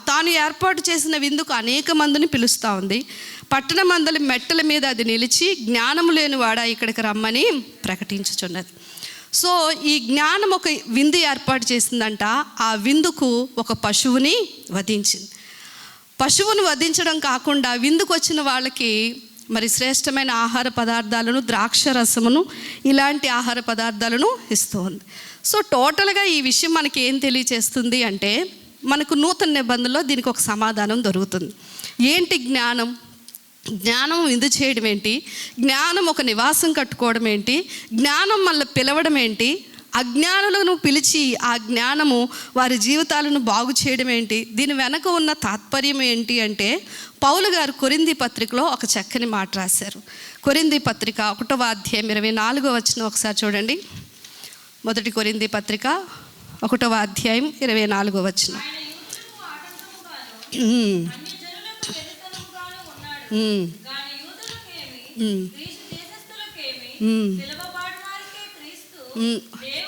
తాను ఏర్పాటు చేసిన విందుకు అనేక మందిని పిలుస్తూ ఉంది. పట్టణ మందలి మెట్టల మీద అది నిలిచి జ్ఞానము లేనివాడా ఇక్కడికి రమ్మని ప్రకటించుచున్నది. సో ఈ జ్ఞానం ఒక విందు ఏర్పాటు చేసిందంట. ఆ విందుకు ఒక పశువుని వధించింది. పశువును వధించడం కాకుండా విందుకు వచ్చిన వాళ్ళకి మరి శ్రేష్టమైన ఆహార పదార్థాలను, ద్రాక్ష రసమును, ఇలాంటి ఆహార పదార్థాలను ఇస్తూ ఉంది. సో టోటల్గా ఈ విషయం మనకి ఏం తెలియచేస్తుంది అంటే, మనకు నూతన నిబంధనలో దీనికి ఒక సమాధానం దొరుకుతుంది. ఏంటి జ్ఞానం? జ్ఞానం విందు చేయడం ఏంటి? జ్ఞానం ఒక నివాసం కట్టుకోవడం ఏంటి? జ్ఞానం మళ్ళీ పిలవడం ఏంటి? అజ్ఞానులను పిలిచి ఆ జ్ఞానము వారి జీవితాలను బాగు చేయడం ఏంటి? దీని వెనక ఉన్న తాత్పర్యం ఏంటి అంటే, పౌలు గారు కొరింథీ పత్రికలో ఒక చక్కని మాట రాశారు. కొరింథీ పత్రిక 1వ అధ్యాయం 24వ వచనం ఒకసారి చూడండి. 1 కొరింథీ పత్రిక 1వ అధ్యాయం 24వ వచనం.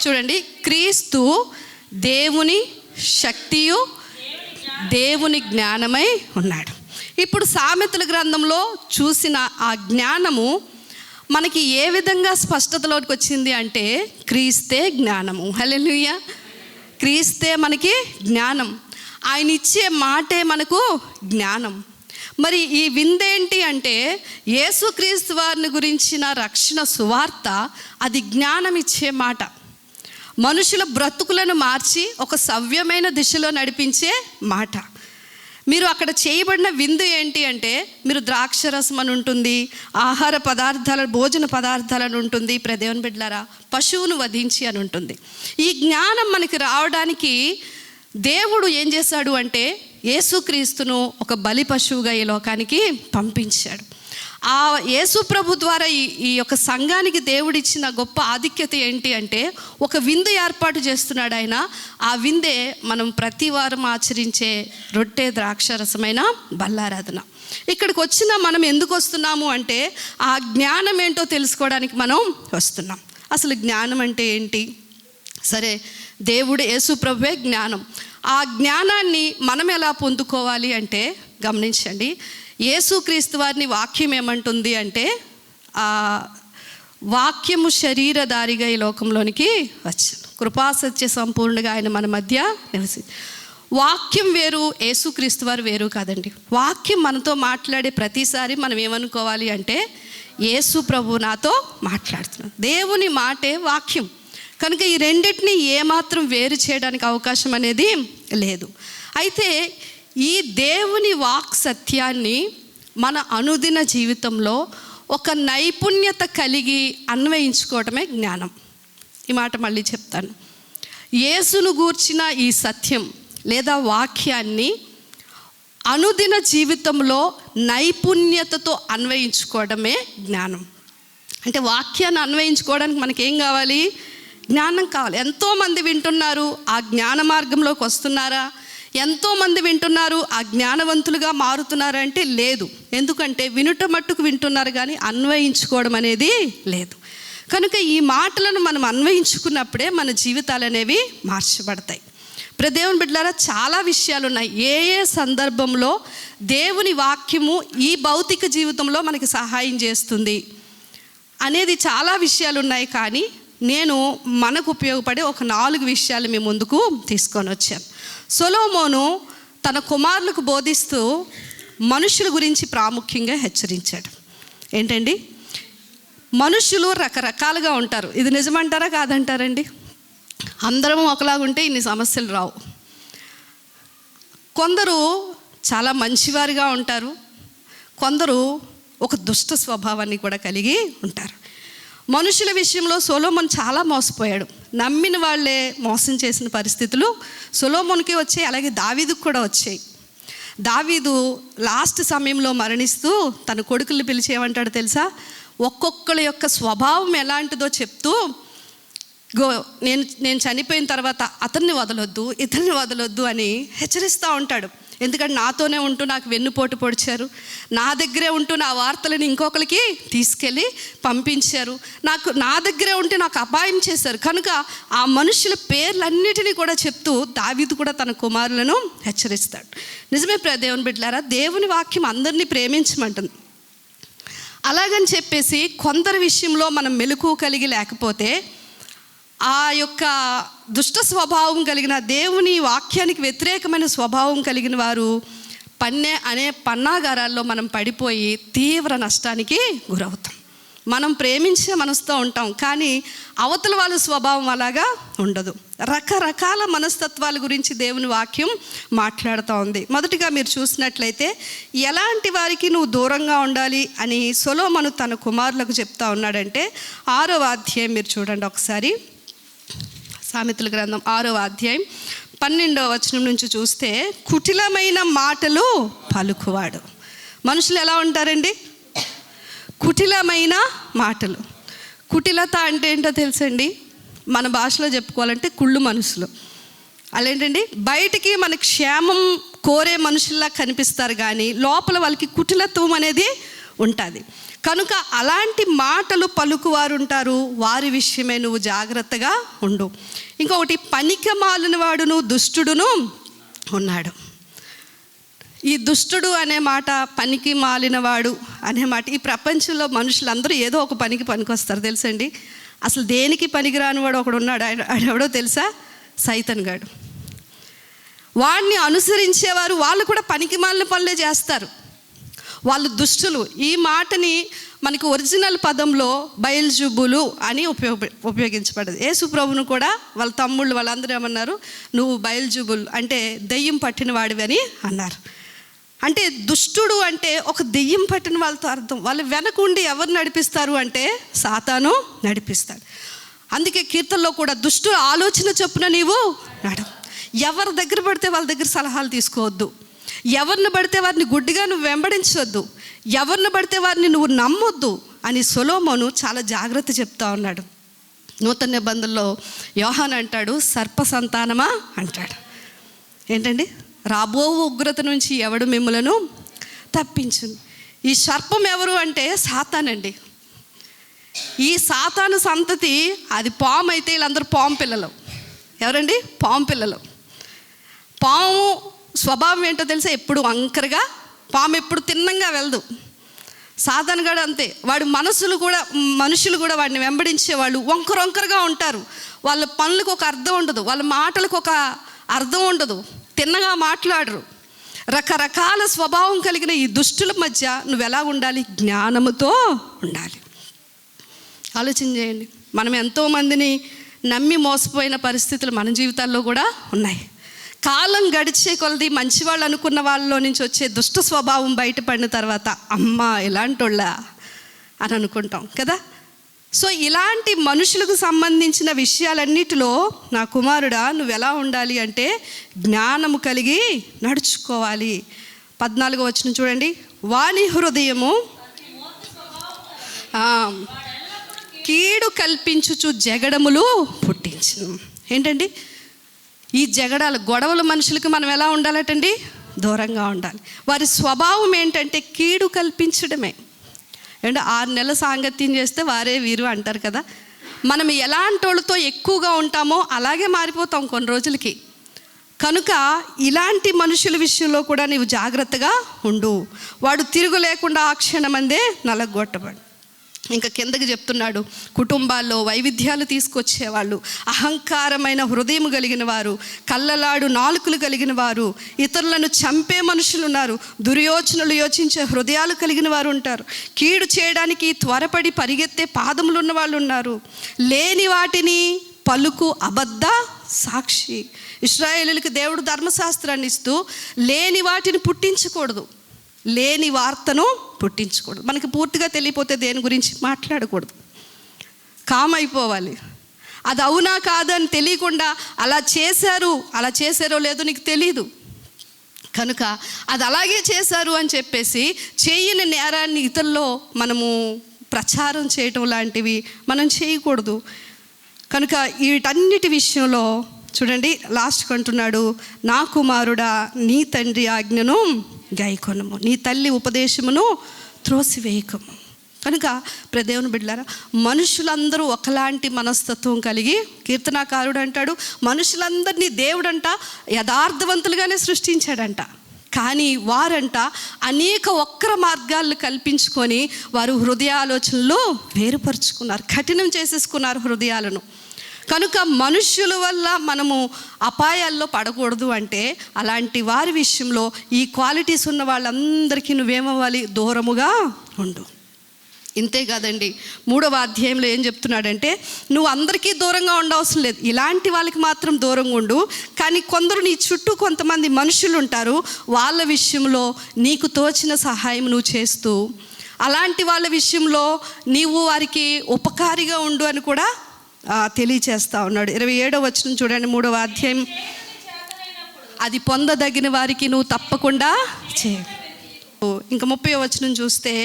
చూడండి, క్రీస్తు దేవుని శక్తియు దేవుని జ్ఞానమై ఉన్నాడు. ఇప్పుడు సామెతల గ్రంథంలో చూసిన ఆ జ్ఞానము మనకి ఏ విధంగా స్పష్టతలోకి వచ్చింది అంటే, క్రీస్తే జ్ఞానము. హల్లెలూయా! క్రీస్తే మనకి జ్ఞానం. ఆయన ఇచ్చే మాటే మనకు జ్ఞానం. మరి ఈ విందేంటి అంటే, యేసుక్రీస్తు వారిని గురించిన రక్షణ సువార్త. అది జ్ఞానం ఇచ్చే మాట. మనుషుల బ్రతుకులను మార్చి ఒక సవ్యమైన దిశలో నడిపించే మాట. మీరు అక్కడ చేయబడిన విందు ఏంటి అంటే, మీరు ద్రాక్షరసం అని ఉంటుంది, ఆహార పదార్థాల భోజన పదార్థాలను ఉంటుంది, దేవుని బిడ్డలారా, పశువును వధించి అని ఉంటుంది. ఈ జ్ఞానం మనకి రావడానికి దేవుడు ఏం చేశాడు అంటే, యేసుక్రీస్తును ఒక బలి పశువుగా ఈ లోకానికి పంపించాడు. ఆ యేసు ప్రభు ద్వారా ఈ యొక్క సంఘానికి దేవుడిచ్చిన గొప్ప ఆధిక్యత ఏంటి అంటే, ఒక విందు ఏర్పాటు చేస్తున్నాడు ఆయన. ఆ విందే మనం ప్రతి వారం ఆచరించే రొట్టె ద్రాక్షరసమైన బల్లారాధన. ఇక్కడికి వచ్చిన మనం ఎందుకు వస్తున్నాము అంటే, ఆ జ్ఞానం ఏంటో తెలుసుకోవడానికి మనం వస్తున్నాం. అసలు జ్ఞానం అంటే ఏంటి? సరే, దేవుడు యేసు ప్రభువే జ్ఞానం. ఆ జ్ఞానాన్ని మనం ఎలా పొందుకోవాలి అంటే, గమనించండి, యేసుక్రీస్తు వారిని వాక్యం ఏమంటుంది అంటే, ఆ వాక్యము శరీరధారిగా ఈ లోకంలోనికి వచ్చాను, కృపాసత్య సంపూర్ణంగా ఆయన మన మధ్య నివసి. వాక్యం వేరు, యేసుక్రీస్తు వారు వేరు కాదండి. వాక్యం మనతో మాట్లాడే ప్రతిసారి మనం ఏమనుకోవాలి అంటే, యేసు ప్రభు నాతో మాట్లాడుతున్నాడు. దేవుని మాటే వాక్యం. కనుక ఈ రెండింటిని ఏమాత్రం వేరు చేయడానికి అవకాశం అనేది లేదు. అయితే ఈ దేవుని వాక్ సత్యాన్ని మన అనుదిన జీవితంలో ఒక నైపుణ్యత కలిగి అన్వయించుకోవటమే జ్ఞానం. ఈ మాట మళ్ళీ చెప్తాను. యేసును గూర్చిన ఈ సత్యం లేదా వాక్యాన్ని అనుదిన జీవితంలో నైపుణ్యతతో అన్వయించుకోవడమే జ్ఞానం. అంటే వాక్యాన్ని అన్వయించుకోవడానికి మనకేం కావాలి? జ్ఞానం కావాలి. ఎంతోమంది వింటున్నారు, ఆ జ్ఞాన మార్గంలోకి వస్తున్నారా? ఎంతోమంది వింటున్నారు, ఆ జ్ఞానవంతులుగా మారుతున్నారా అంటే లేదు. ఎందుకంటే వినుట మట్టుకు వింటున్నారు కానీ అన్వయించుకోవడం అనేది లేదు. కనుక ఈ మాటలను మనం అన్వయించుకున్నప్పుడే మన జీవితాలు అనేవి మార్చబడతాయి. దేవుని బిడ్డలారా, చాలా విషయాలు ఉన్నాయి. ఏ ఏ సందర్భంలో దేవుని వాక్యము ఈ భౌతిక జీవితంలో మనకి సహాయం చేస్తుంది అనేది చాలా విషయాలు ఉన్నాయి. కానీ నేను మనకు ఉపయోగపడే ఒక 4 విషయాలు మీ ముందుకు తీసుకొని వచ్చాను. సొలొమోను తన కుమారులకు బోధిస్తూ మనుషుల గురించి ప్రాముఖ్యంగా హెచ్చరించాడు. ఏంటండి? మనుషులు రకరకాలుగా ఉంటారు. ఇది నిజమంటారా కాదంటారండి? అందరం ఒకలాగుంటే ఇన్ని సమస్యలు రావు. కొందరు చాలా మంచివారిగా ఉంటారు, కొందరు ఒక దుష్ట స్వభావాన్ని కూడా కలిగి ఉంటారు. మనుషుల విషయంలో సొలొమోను చాలా మోసపోయాడు. నమ్మిన వాళ్ళే మోసం చేసిన పరిస్థితులు సొలొమోనుకి వచ్చాయి, అలాగే దావీదుకు కూడా వచ్చాయి. దావీదు లాస్ట్ సమయంలో మరణిస్తూ తన కొడుకుల్ని పిలిచి ఏమంటాడు తెలుసా? ఒక్కొక్కరి యొక్క స్వభావం ఎలాంటిదో చెప్తూ, నేను చనిపోయిన తర్వాత అతన్ని వదలొద్దు, ఇతన్ని వదలొద్దు అని హెచ్చరిస్తూ ఉంటాడు. ఎందుకంటే నాతోనే ఉంటూ నాకు వెన్నుపోటు పొడిచారు, నా దగ్గరే ఉంటూ నా వార్తలను ఇంకొకరికి తీసుకెళ్ళి పంపించారు, నా దగ్గరే ఉంటే నాకు అపాయం చేశారు. కనుక ఆ మనుషుల పేర్లన్నిటినీ కూడా చెప్తూ దావీదు కూడా తన కుమారులను హెచ్చరిస్తాడు. నిజమే దేవుని బిడ్డలారా, దేవుని వాక్యం అందరినీ ప్రేమించమంటుంది. అలాగని చెప్పేసి కొందరి విషయంలో మనం మెలకువ కలిగి లేకపోతే ఆ యొక్క దుష్ట స్వభావం కలిగిన, దేవుని వాక్యానికి వ్యతిరేకమైన స్వభావం కలిగిన వారు అనే పన్నాగారాల్లో మనం పడిపోయి తీవ్ర నష్టానికి గురవుతాం. మనం ప్రేమించే మనసుతో ఉంటాం, కానీ అవతల వాళ్ళ స్వభావం అలాగా ఉండదు. రకరకాల మనస్తత్వాల గురించి దేవుని వాక్యం మాట్లాడుతూ ఉంది. మొదటిగా మీరు చూసినట్లయితే ఎలాంటి వారికి నువ్వు దూరంగా ఉండాలి అని సొలొమోను తన కుమారులకు చెప్తా ఉన్నాడంటే 6వ అధ్యాయం మీరు చూడండి ఒకసారి. సామెతల గ్రంథం 6వ అధ్యాయం 12వ వచనం నుంచి చూస్తే, కుటిలమైన మాటలు పలుకువాడు. మనుషులు ఎలా ఉంటారండి? కుటిలమైన మాటలు. కుటిలత అంటే ఏంటో తెలుసండి? మన భాషలో చెప్పుకోవాలంటే కుళ్ళు మనుషులు. అలాంటండి, బయటికి మన క్షేమం కోరే మనుషుల్లా కనిపిస్తారు, కానీ లోపల వాళ్ళకి కుటిలత్వం అనేది ఉంటుంది. కనుక అలాంటి మాటలు పలుకువారు ఉంటారు, వారి విషయమే నువ్వు జాగ్రత్తగా ఉండు. ఇంకొకటి, పనికి మాలిన వాడును దుష్టుడును ఉన్నాడు. ఈ దుష్టుడు అనే మాట, పనికి మాలినవాడు అనే మాట, ఈ ప్రపంచంలో మనుషులందరూ ఏదో ఒక పనికొస్తారు తెలుసండి. అసలు దేనికి పనికిరాని వాడు ఒకడు ఉన్నాడు. ఆయన ఎవడో తెలుసా? సైతాన్ గాడు. వాడిని అనుసరించేవారు వాళ్ళు కూడా పనికి మాలిన పనులే చేస్తారు, వాళ్ళు దుష్టులు. ఈ మాటని మనకి ఒరిజినల్ పదంలో బయల్జుబులు అని ఉపయోగించబడదు. యేసు ప్రభువును కూడా వాళ్ళ తమ్ముళ్ళు వాళ్ళందరూ ఏమన్నారు? నువ్వు బయల్జుబుల్ అంటే దెయ్యం పట్టిన వాడివి అని అన్నారు. అంటే దుష్టుడు అంటే ఒక దెయ్యం పట్టిన వాళ్ళతో అర్థం. వాళ్ళు వెనకుండి ఎవరు నడిపిస్తారు అంటే సాతాను నడిపిస్తాడు. అందుకే కీర్తనలో కూడా దుష్టుడు ఆలోచన చొప్పున నీవు నడు. ఎవరి దగ్గర పడితే వాళ్ళ దగ్గర సలహాలు తీసుకోవద్దు, ఎవరిని పడితే వారిని గుడ్డిగా నువ్వు వెంబడించవద్దు, ఎవరిని పడితే వారిని నువ్వు నమ్మొద్దు అని సొలొమోను చాలా జాగ్రత్త చెప్తా ఉన్నాడు. నూతన నిబంధనలో యోహాను అంటాడు, సర్ప సంతానమా అంటాడు. ఏంటండి? రాబో ఉగ్రత నుంచి ఎవడు మిమ్ములను తప్పించును. ఈ సర్పం ఎవరు అంటే సాతానండి. ఈ సాతాను సంతతి అది పాము అయితే వీళ్ళందరూ పాము పిల్లలు. ఎవరండి? పాము పిల్లలు. పాము స్వభావం ఏంటో తెలుసా? ఎప్పుడు వంకరగా, పాము ఎప్పుడు తిన్నంగా వెళ్ళదు. సాతాను కూడా అంతే. వాడి మనుషులు కూడా వాడిని వెంబడించే వాళ్ళు వంకరగా ఉంటారు. వాళ్ళ పనులకు ఒక అర్థం ఉండదు, వాళ్ళ మాటలకు ఒక అర్థం ఉండదు, తిన్నగా మాట్లాడరు. రకరకాల స్వభావం కలిగిన ఈ దుష్టుల మధ్య నువ్వు ఎలా ఉండాలి? జ్ఞానముతో ఉండాలి. ఆలోచన చేయండి. మనం ఎంతోమందిని నమ్మి మోసపోయిన పరిస్థితులు మన జీవితాల్లో కూడా ఉన్నాయి. కాలం గడిచే కొలది మంచివాళ్ళు అనుకున్న వాళ్ళలో నుంచి వచ్చే దుష్ట స్వభావం బయటపడిన తర్వాత అమ్మ ఇలాంటోళ్ళ అని అనుకుంటాం కదా. సో ఇలాంటి మనుషులకు సంబంధించిన విషయాలన్నిటిలో నా కుమారుడా నువ్వు ఎలా ఉండాలి అంటే జ్ఞానము కలిగి నడుచుకోవాలి. 14వ వచనం చూడండి. వాని హృదయము కీడు కల్పించుచు జగడములు పుట్టించును. ఏంటండి ఈ జగడాలు, గొడవల మనుషులకి మనం ఎలా ఉండాలటండి? దూరంగా ఉండాలి. వారి స్వభావం ఏంటంటే కీడు కల్పించడమే. అంటే 6 నెలల సాంగత్యం చేస్తే వారే వీరు అంటారు కదా. మనం ఎలాంటి వాళ్ళతో ఎక్కువగా ఉంటామో అలాగే మారిపోతాం కొన్ని రోజులకి. కనుక ఇలాంటి మనుషుల విషయంలో కూడా నీవు జాగ్రత్తగా ఉండు. వాడు తిరుగు లేకుండా ఆ క్షణమందే నలగొట్టబడు. ఇంకా కిందకి చెప్తున్నాడు, కుటుంబాల్లో వైవిధ్యాలు తీసుకొచ్చేవాళ్ళు, అహంకారమైన హృదయం కలిగిన వారు, కళ్ళలాడు నాలుకలు కలిగిన వారు, ఇతరులను చంపే మనుషులు ఉన్నారు, దుర్యోచనలు యోచించే హృదయాలు కలిగిన వారు ఉంటారు, కీడు చేయడానికి త్వరపడి పరిగెత్తే పాదములు ఉన్న వాళ్ళు ఉన్నారు, లేని వాటిని పలుకు అబద్ధ సాక్షి. ఇశ్రాయేలులకు దేవుడు ధర్మశాస్త్రాన్ని ఇస్తూ లేని వాటిని పుట్టించకూడదు, లేని వార్తను పుట్టించకూడదు. మనకి పూర్తిగా తెలియపోతే దేని గురించి మాట్లాడకూడదు, కామ్ అయిపోవాలి. అది అవునా కాదు అని తెలియకుండా అలా చేశారో లేదో నీకు తెలీదు కనుక అది అలాగే చేశారు అని చెప్పేసి చేయని నేరాన్ని ఇతరుల్లో మనము ప్రచారం చేయటం లాంటివి మనం చేయకూడదు. కనుక వీటన్నిటి విషయంలో చూడండి లాస్ట్కి అంటున్నాడు, నా కుమారుడా నీ తండ్రి ఆజ్ఞను గైకొనుము, నీ తల్లి ఉపదేశమును త్రోసివేయకము. కనుక దేవుని బిడ్డలారా, మనుషులందరూ ఒకలాంటి మనస్తత్వం కలిగి, కీర్తనాకారుడు అంటాడు మనుషులందరినీ దేవుడంట యథార్థవంతులుగానే సృష్టించాడంట. కానీ వారంట అనేక వక్ర మార్గాలను కల్పించుకొని వారు హృదయాలోచనలు వేరుపరుచుకున్నారు, కఠినం చేసేసుకున్నారు హృదయాలను. కనుక మనుష్యుల వల్ల మనము అపాయాల్లో పడకూడదు అంటే అలాంటి వారి విషయంలో ఈ క్వాలిటీస్ ఉన్న వాళ్ళందరికీ నువ్వేమవ్వాలి? దూరముగా ఉండు. ఇంతే కాదండి, 3వ అధ్యాయంలో ఏం చెప్తున్నాడంటే, నువ్వు అందరికీ దూరంగా ఉండవసరం లేదు, ఇలాంటి వాళ్ళకి మాత్రం దూరంగా ఉండు. కానీ కొందరు నీ చుట్టూ కొంతమంది మనుషులు ఉంటారు, వాళ్ళ విషయంలో నీకు తోచిన సహాయం నువ్వు చేస్తూ అలాంటి వాళ్ళ విషయంలో నీవు వారికి ఉపకారిగా ఉండు అని కూడా తెలియచేస్తా ఉన్నాడు. 27వ వచనం చూడండి, 3వ అధ్యాయం. అది పొందదగిన వారికి నువ్వు తప్పకుండా చేయి. ఇంకా 30వ వచనం చూస్తే,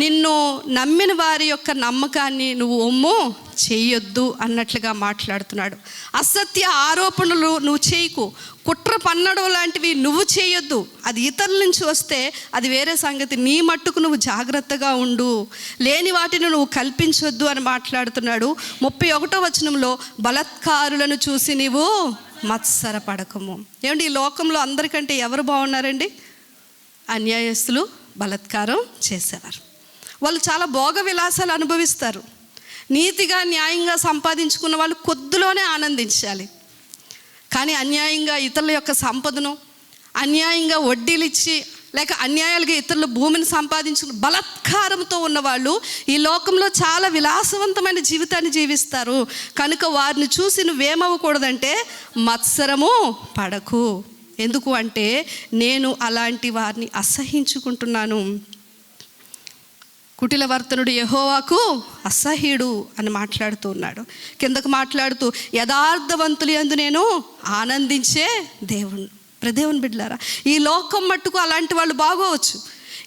నిన్ను నమ్మిన వారి యొక్క నమ్మకాన్ని నువ్వు ఒమ్ము చేయొద్దు అన్నట్లుగా మాట్లాడుతున్నాడు. అసత్య ఆరోపణలు నువ్వు చేయకు, కుట్ర పన్నడం లాంటివి నువ్వు చేయొద్దు. అది ఇతరుల నుంచి వస్తే అది వేరే సంగతి, నీ మట్టుకు నువ్వు జాగ్రత్తగా ఉండు, లేని వాటిని నువ్వు కల్పించొద్దు అని మాట్లాడుతున్నాడు. 31వ వచనంలో, బలాత్కారులను చూసి నీవు మత్సరపడకము. ఏమండి, ఈ లోకంలో అందరికంటే ఎవరు బాగున్నారండి? అన్యాయస్తులు, బలాత్కారం చేసేవారు. వాళ్ళు చాలా భోగ విలాసాలు అనుభవిస్తారు. నీతిగా న్యాయంగా సంపాదించుకున్న వాళ్ళు కొద్దిలోనే ఆనందించాలి. కానీ అన్యాయంగా ఇతరుల యొక్క సంపదను, అన్యాయంగా వడ్డీలు ఇచ్చి లేక అన్యాయాలుగా ఇతరుల భూమిని సంపాదించుకుని బలాత్కారంతో ఉన్నవాళ్ళు ఈ లోకంలో చాలా విలాసవంతమైన జీవితాన్ని జీవిస్తారు. కనుక వారిని చూసి నువ్వేమవ్వకూడదంటే మత్సరము పడకు. ఎందుకు అంటే నేను అలాంటి వారిని అసహించుకుంటున్నాను. కుటిల వర్తనుడు యెహోవాకు అసహ్యుడు అని మాట్లాడుతూ ఉన్నాడు. కిందకు మాట్లాడుతూ, యథార్థవంతులు యందు నేను ఆనందించే దేవుణ్ణి. దేవుని బిడ్డలారా, ఈ లోకం మట్టుకు అలాంటి వాళ్ళు బాగోవచ్చు.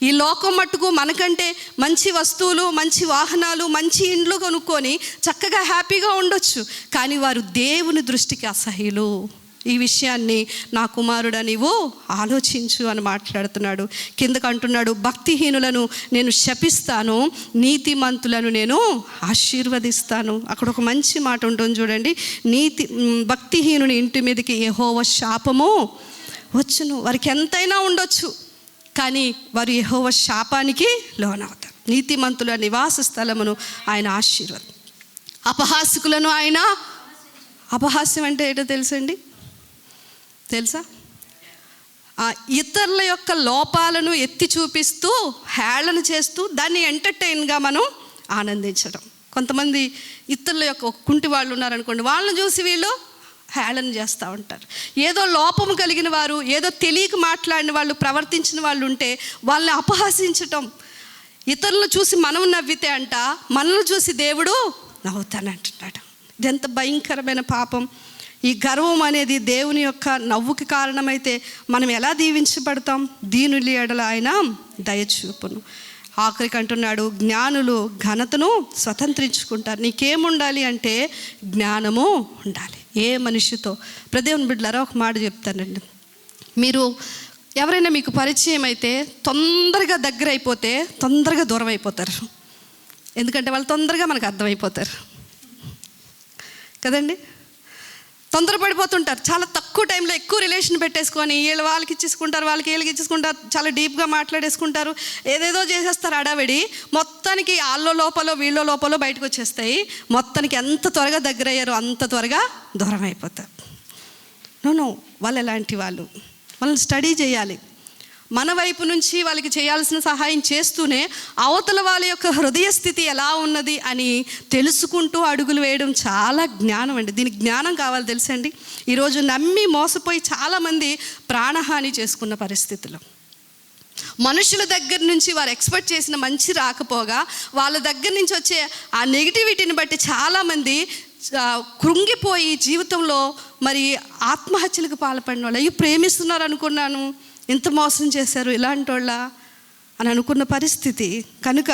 ఈ లోకం మట్టుకు మనకంటే మంచి వస్తువులు, మంచి వాహనాలు, మంచి ఇండ్లు కొనుక్కొని చక్కగా హ్యాపీగా ఉండొచ్చు. కానీ వారు దేవుని దృష్టికి అసహ్యులు. ఈ విషయాన్ని నా కుమారుడా నీవు ఆలోచించు అని మాట్లాడుతున్నాడు. కిందకు అంటున్నాడు, భక్తిహీనులను నేను శపిస్తాను, నీతిమంతులను నేను ఆశీర్వదిస్తాను. అక్కడ ఒక మంచి మాట ఉంటుంది చూడండి, భక్తిహీనుని ఇంటి మీదకి యెహోవా శాపము వచ్చును. వారికి ఎంతైనా ఉండొచ్చు, కానీ వారు యెహోవా శాపానికి లోనవుతారు. నీతిమంతుల నివాస స్థలమును ఆయన ఆశీర్వాదం, అపహాసకులను ఆయన, అపహాస్యం అంటే ఏంటో తెలుసండి? తెలుసా? ఇతరుల యొక్క లోపాలను ఎత్తి చూపిస్తూ హేళన చేస్తూ దాన్ని ఎంటర్టైన్గా మనం ఆనందించడం. కొంతమంది ఇతరుల యొక్క కుంటి వాళ్ళు ఉన్నారనుకోండి, వాళ్ళని చూసి వీళ్ళు హేళన చేస్తూ ఉంటారు. ఏదో లోపము కలిగిన వారు, ఏదో తెలియక మాట్లాడిన వాళ్ళు, ప్రవర్తించిన వాళ్ళు ఉంటే వాళ్ళని అపహాసించటం. ఇతరులను చూసి మనం నవ్వితే అంట మనల్ని చూసి దేవుడు నవ్వుతానంటున్నాడు. ఇది ఎంత భయంకరమైన పాపం! ఈ గర్వం అనేది దేవుని యొక్క నవ్వుకి కారణమైతే మనం ఎలా దీవించబడతాం? దీనుల ఎడల ఆయన దయచూపును. ఆఖరికి అంటున్నాడు, జ్ఞానులు ఘనతను స్వతంత్రించుకుంటారు. నీకేముండాలి అంటే జ్ఞానము ఉండాలి. ఏ మనిషితో దేవుని బిడ్డలారా ఒక మాట చెప్తానండి, మీరు ఎవరైనా మీకు పరిచయం అయితే తొందరగా దగ్గర అయిపోతే తొందరగా దూరం అయిపోతారు. ఎందుకంటే వాళ్ళు తొందరగా మనకు అర్థమైపోతారు కదండి. తొందరపడిపోతుంటారు, చాలా తక్కువ టైంలో ఎక్కువ రిలేషన్ పెట్టేసుకొని వీళ్ళు వాళ్ళకి ఇచ్చేసుకుంటారు, వాళ్ళకి వీళ్ళకి ఇచ్చేసుకుంటారు, చాలా డీప్గా మాట్లాడేసుకుంటారు, ఏదేదో చేసేస్తారు హడావిడి. మొత్తానికి వాళ్ళ లోపల వీళ్ళ లోపల బయటకు వచ్చేస్తాయి. మొత్తానికి ఎంత త్వరగా దగ్గర అయ్యారో అంత త్వరగా దూరం అయిపోతారు. నో, వాళ్ళు ఎలాంటి వాళ్ళు, వాళ్ళని స్టడీ చేయాలి. మన వైపు నుంచి వాళ్ళకి చేయాల్సిన సహాయం చేస్తూనే అవతల వాళ్ళ యొక్క హృదయ స్థితి ఎలా ఉన్నది అని తెలుసుకుంటూ అడుగులు వేయడం చాలా జ్ఞానం అండి. దీనికి జ్ఞానం కావాలి తెలుసండి. ఈరోజు నమ్మి మోసపోయి చాలామంది ప్రాణహాని చేసుకున్న పరిస్థితులు, మనుషుల దగ్గర నుంచి వారు ఎక్స్పెక్ట్ చేసిన మంచి రాకపోగా వాళ్ళ దగ్గర నుంచి వచ్చే ఆ నెగిటివిటీని బట్టి చాలామంది కృంగిపోయి జీవితంలో మరి ఆత్మహత్యలకు పాల్పడిన వాళ్ళు, అయ్యో ప్రేమిస్తున్నారు అనుకున్నాను, ఇంత మోసం చేశారు ఇలాంటి వాళ్ళ అని అనుకున్న పరిస్థితి. కనుక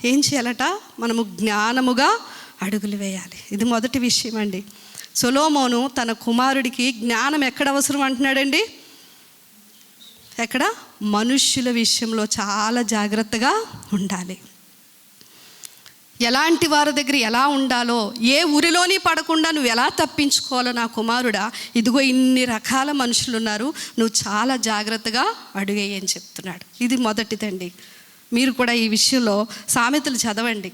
ఏం చేయాలట? మనము జ్ఞానముగా అడుగులు వేయాలి. ఇది మొదటి విషయం అండి. సొలొమోను తన కుమారుడికి జ్ఞానం ఎక్కడ అవసరం అంటున్నాడండి? ఎక్కడ? మనుష్యుల విషయంలో చాలా జాగ్రత్తగా ఉండాలి. ఎలాంటి వారి దగ్గర ఎలా ఉండాలో, ఏ ఊరిలోని పడకుండా నువ్వు ఎలా తప్పించుకోవాలో నా కుమారుడా, ఇదిగో ఇన్ని రకాల మనుషులు ఉన్నారు, నువ్వు చాలా జాగ్రత్తగా అడుగేయి అని చెప్తున్నాడు. ఇది మొదటిదండి. మీరు కూడా ఈ విషయంలో సామెతలు చదవండి.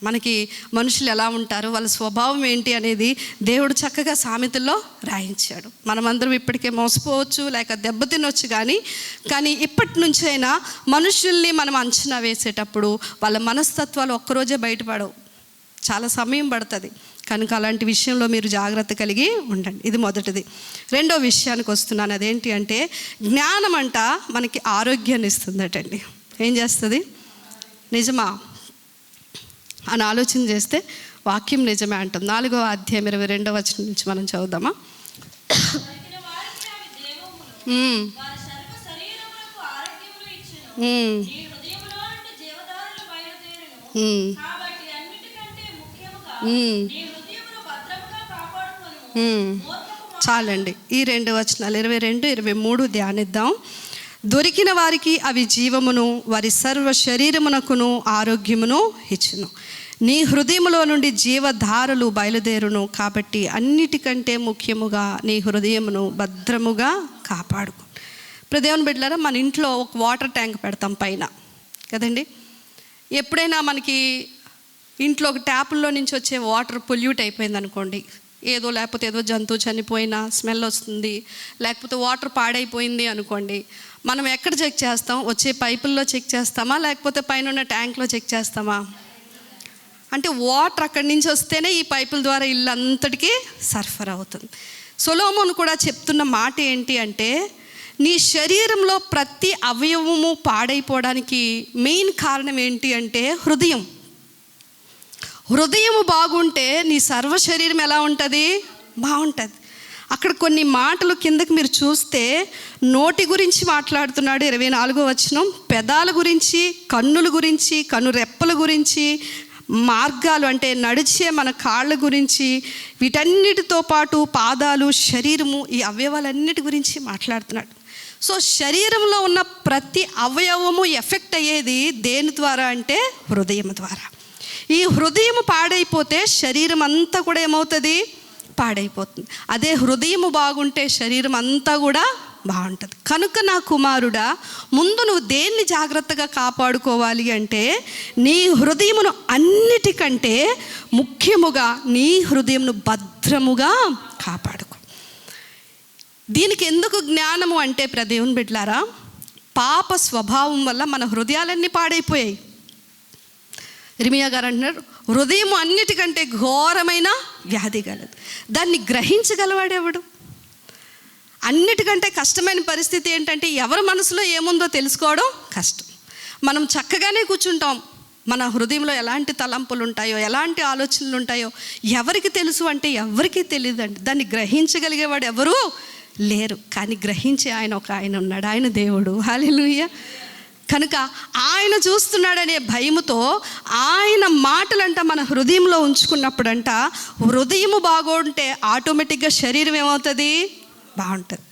మనకి మనుషులు ఎలా ఉంటారు, వాళ్ళ స్వభావం ఏంటి అనేది దేవుడు చక్కగా సామెతల్లో రాయించాడు. మనమందరం ఇప్పటికే మోసపోవచ్చు, లేక దెబ్బతినొచ్చు, కానీ ఇప్పటి నుంచైనా మనుషుల్ని మనం అంచనా వేసేటప్పుడు వాళ్ళ మనస్తత్వాలు ఒక్కరోజే బయటపడవు, చాలా సమయం పడుతుంది. కనుక అలాంటి విషయంలో మీరు జాగ్రత్త కలిగి ఉండండి. ఇది మొదటిది. రెండో విషయానికి వస్తున్నాను. అదేంటి అంటే, జ్ఞానం అంట మనకి ఆరోగ్యాన్ని ఇస్తుందటండి. ఏం చేస్తుంది? నిజమా అని ఆలోచన చేస్తే వాక్యం నిజమే అంటాం. 4వ అధ్యాయం 22వ వచనం నుంచి మనం చదువుదామా? చాలండి. ఈ 2 వచనాలు 22, 23 ధ్యానిద్దాం. దొరికిన వారికి అవి జీవమును, వారి సర్వ శరీరమునకును ఆరోగ్యమును ఇచ్చును. నీ హృదయములో నుండి జీవధారలు బయలుదేరును, కాబట్టి అన్నిటికంటే ముఖ్యముగా నీ హృదయమును భద్రముగా కాపాడుకో. ఇప్పుడు దేవుని బిడ్డలారా, మన ఇంట్లో ఒక వాటర్ ట్యాంక్ పెడతాం పైన కదండి. ఎప్పుడైనా మనకి ఇంట్లో ఒక ట్యాపుల్లో నుంచి వచ్చే వాటర్ పొల్యూట్ అయిపోయింది అనుకోండి, లేకపోతే ఏదో జంతువు చనిపోయినా స్మెల్ వస్తుంది, లేకపోతే వాటర్ పాడైపోయింది అనుకోండి, మనం ఎక్కడ చెక్ చేస్తాం? వచ్చే పైపుల్లో చెక్ చేస్తామా, లేకపోతే పైన ఉన్న ట్యాంక్లో చెక్ చేస్తామా? అంటే వాటర్ అక్కడి నుంచి వస్తేనే ఈ పైపుల ద్వారా ఇల్లు అంతటికీ సరఫరా అవుతుంది. సొలొమోను కూడా చెప్తున్న మాట ఏంటి అంటే, నీ శరీరంలో ప్రతి అవయవము పాడైపోవడానికి మెయిన్ కారణం ఏంటి అంటే హృదయం. హృదయం బాగుంటే నీ సర్వ శరీరం ఎలా ఉంటుంది? బాగుంటుంది. అక్కడ కొన్ని మాటలు కిందకి మీరు చూస్తే నోటి గురించి మాట్లాడుతున్నాడు. 24వ వచనం పెదాల గురించి, కన్నుల గురించి, కన్ను రెప్పల గురించి, మార్గాలు అంటే నడిచే మన కాళ్ళ గురించి, వీటన్నిటితో పాటు పాదాలు, శరీరము, ఈ అవయవాలన్నిటి గురించి మాట్లాడుతున్నాడు. సో శరీరంలో ఉన్న ప్రతి అవయవము ఎఫెక్ట్ అయ్యేది దేని ద్వారా అంటే హృదయం ద్వారా. ఈ హృదయం పాడైపోతే శరీరం అంతా కూడా ఏమవుతుంది? పాడైపోతుంది. అదే హృదయం బాగుంటే శరీరం అంతా కూడా బాగుంటుంది. కనుక నా కుమారుడా, ముందు నువ్వు దేన్ని జాగ్రత్తగా కాపాడుకోవాలి అంటే నీ హృదయమును అన్నిటికంటే ముఖ్యముగా నీ హృదయంను భద్రముగా కాపాడుకో. దీనికి ఎందుకు జ్ఞానము అంటే దేవుని బిడ్డలారా, పాప స్వభావం వల్ల మన హృదయాలన్నీ పాడైపోయాయి. ఇర్మియా గారు అంటున్నారు, హృదయం అన్నిటికంటే ఘోరమైన వ్యాధి గలదు, దాన్ని గ్రహించగలవాడెవడు? అన్నిటికంటే కష్టమైన పరిస్థితి ఏంటంటే ఎవరి మనసులో ఏముందో తెలుసుకోవడం కష్టం. మనం చక్కగానే కూర్చుంటాం, మన హృదయంలో ఎలాంటి తలంపులు ఉంటాయో, ఎలాంటి ఆలోచనలు ఉంటాయో ఎవరికి తెలుసు అంటే ఎవరికీ తెలియదండి. దాన్ని గ్రహించగలిగేవాడు ఎవరు లేరు. కానీ గ్రహించే ఆయన ఉన్నాడు, ఆయన దేవుడు. హల్లెలూయా. కనుక ఆయన చూస్తున్నాడనే భయముతో ఆయన మాటలంట మన హృదయంలో ఉంచుకున్నప్పుడంట హృదయము బాగుంటే ఆటోమేటిక్గా శరీరం ఏమవుతుంది? బాగుంటుంది.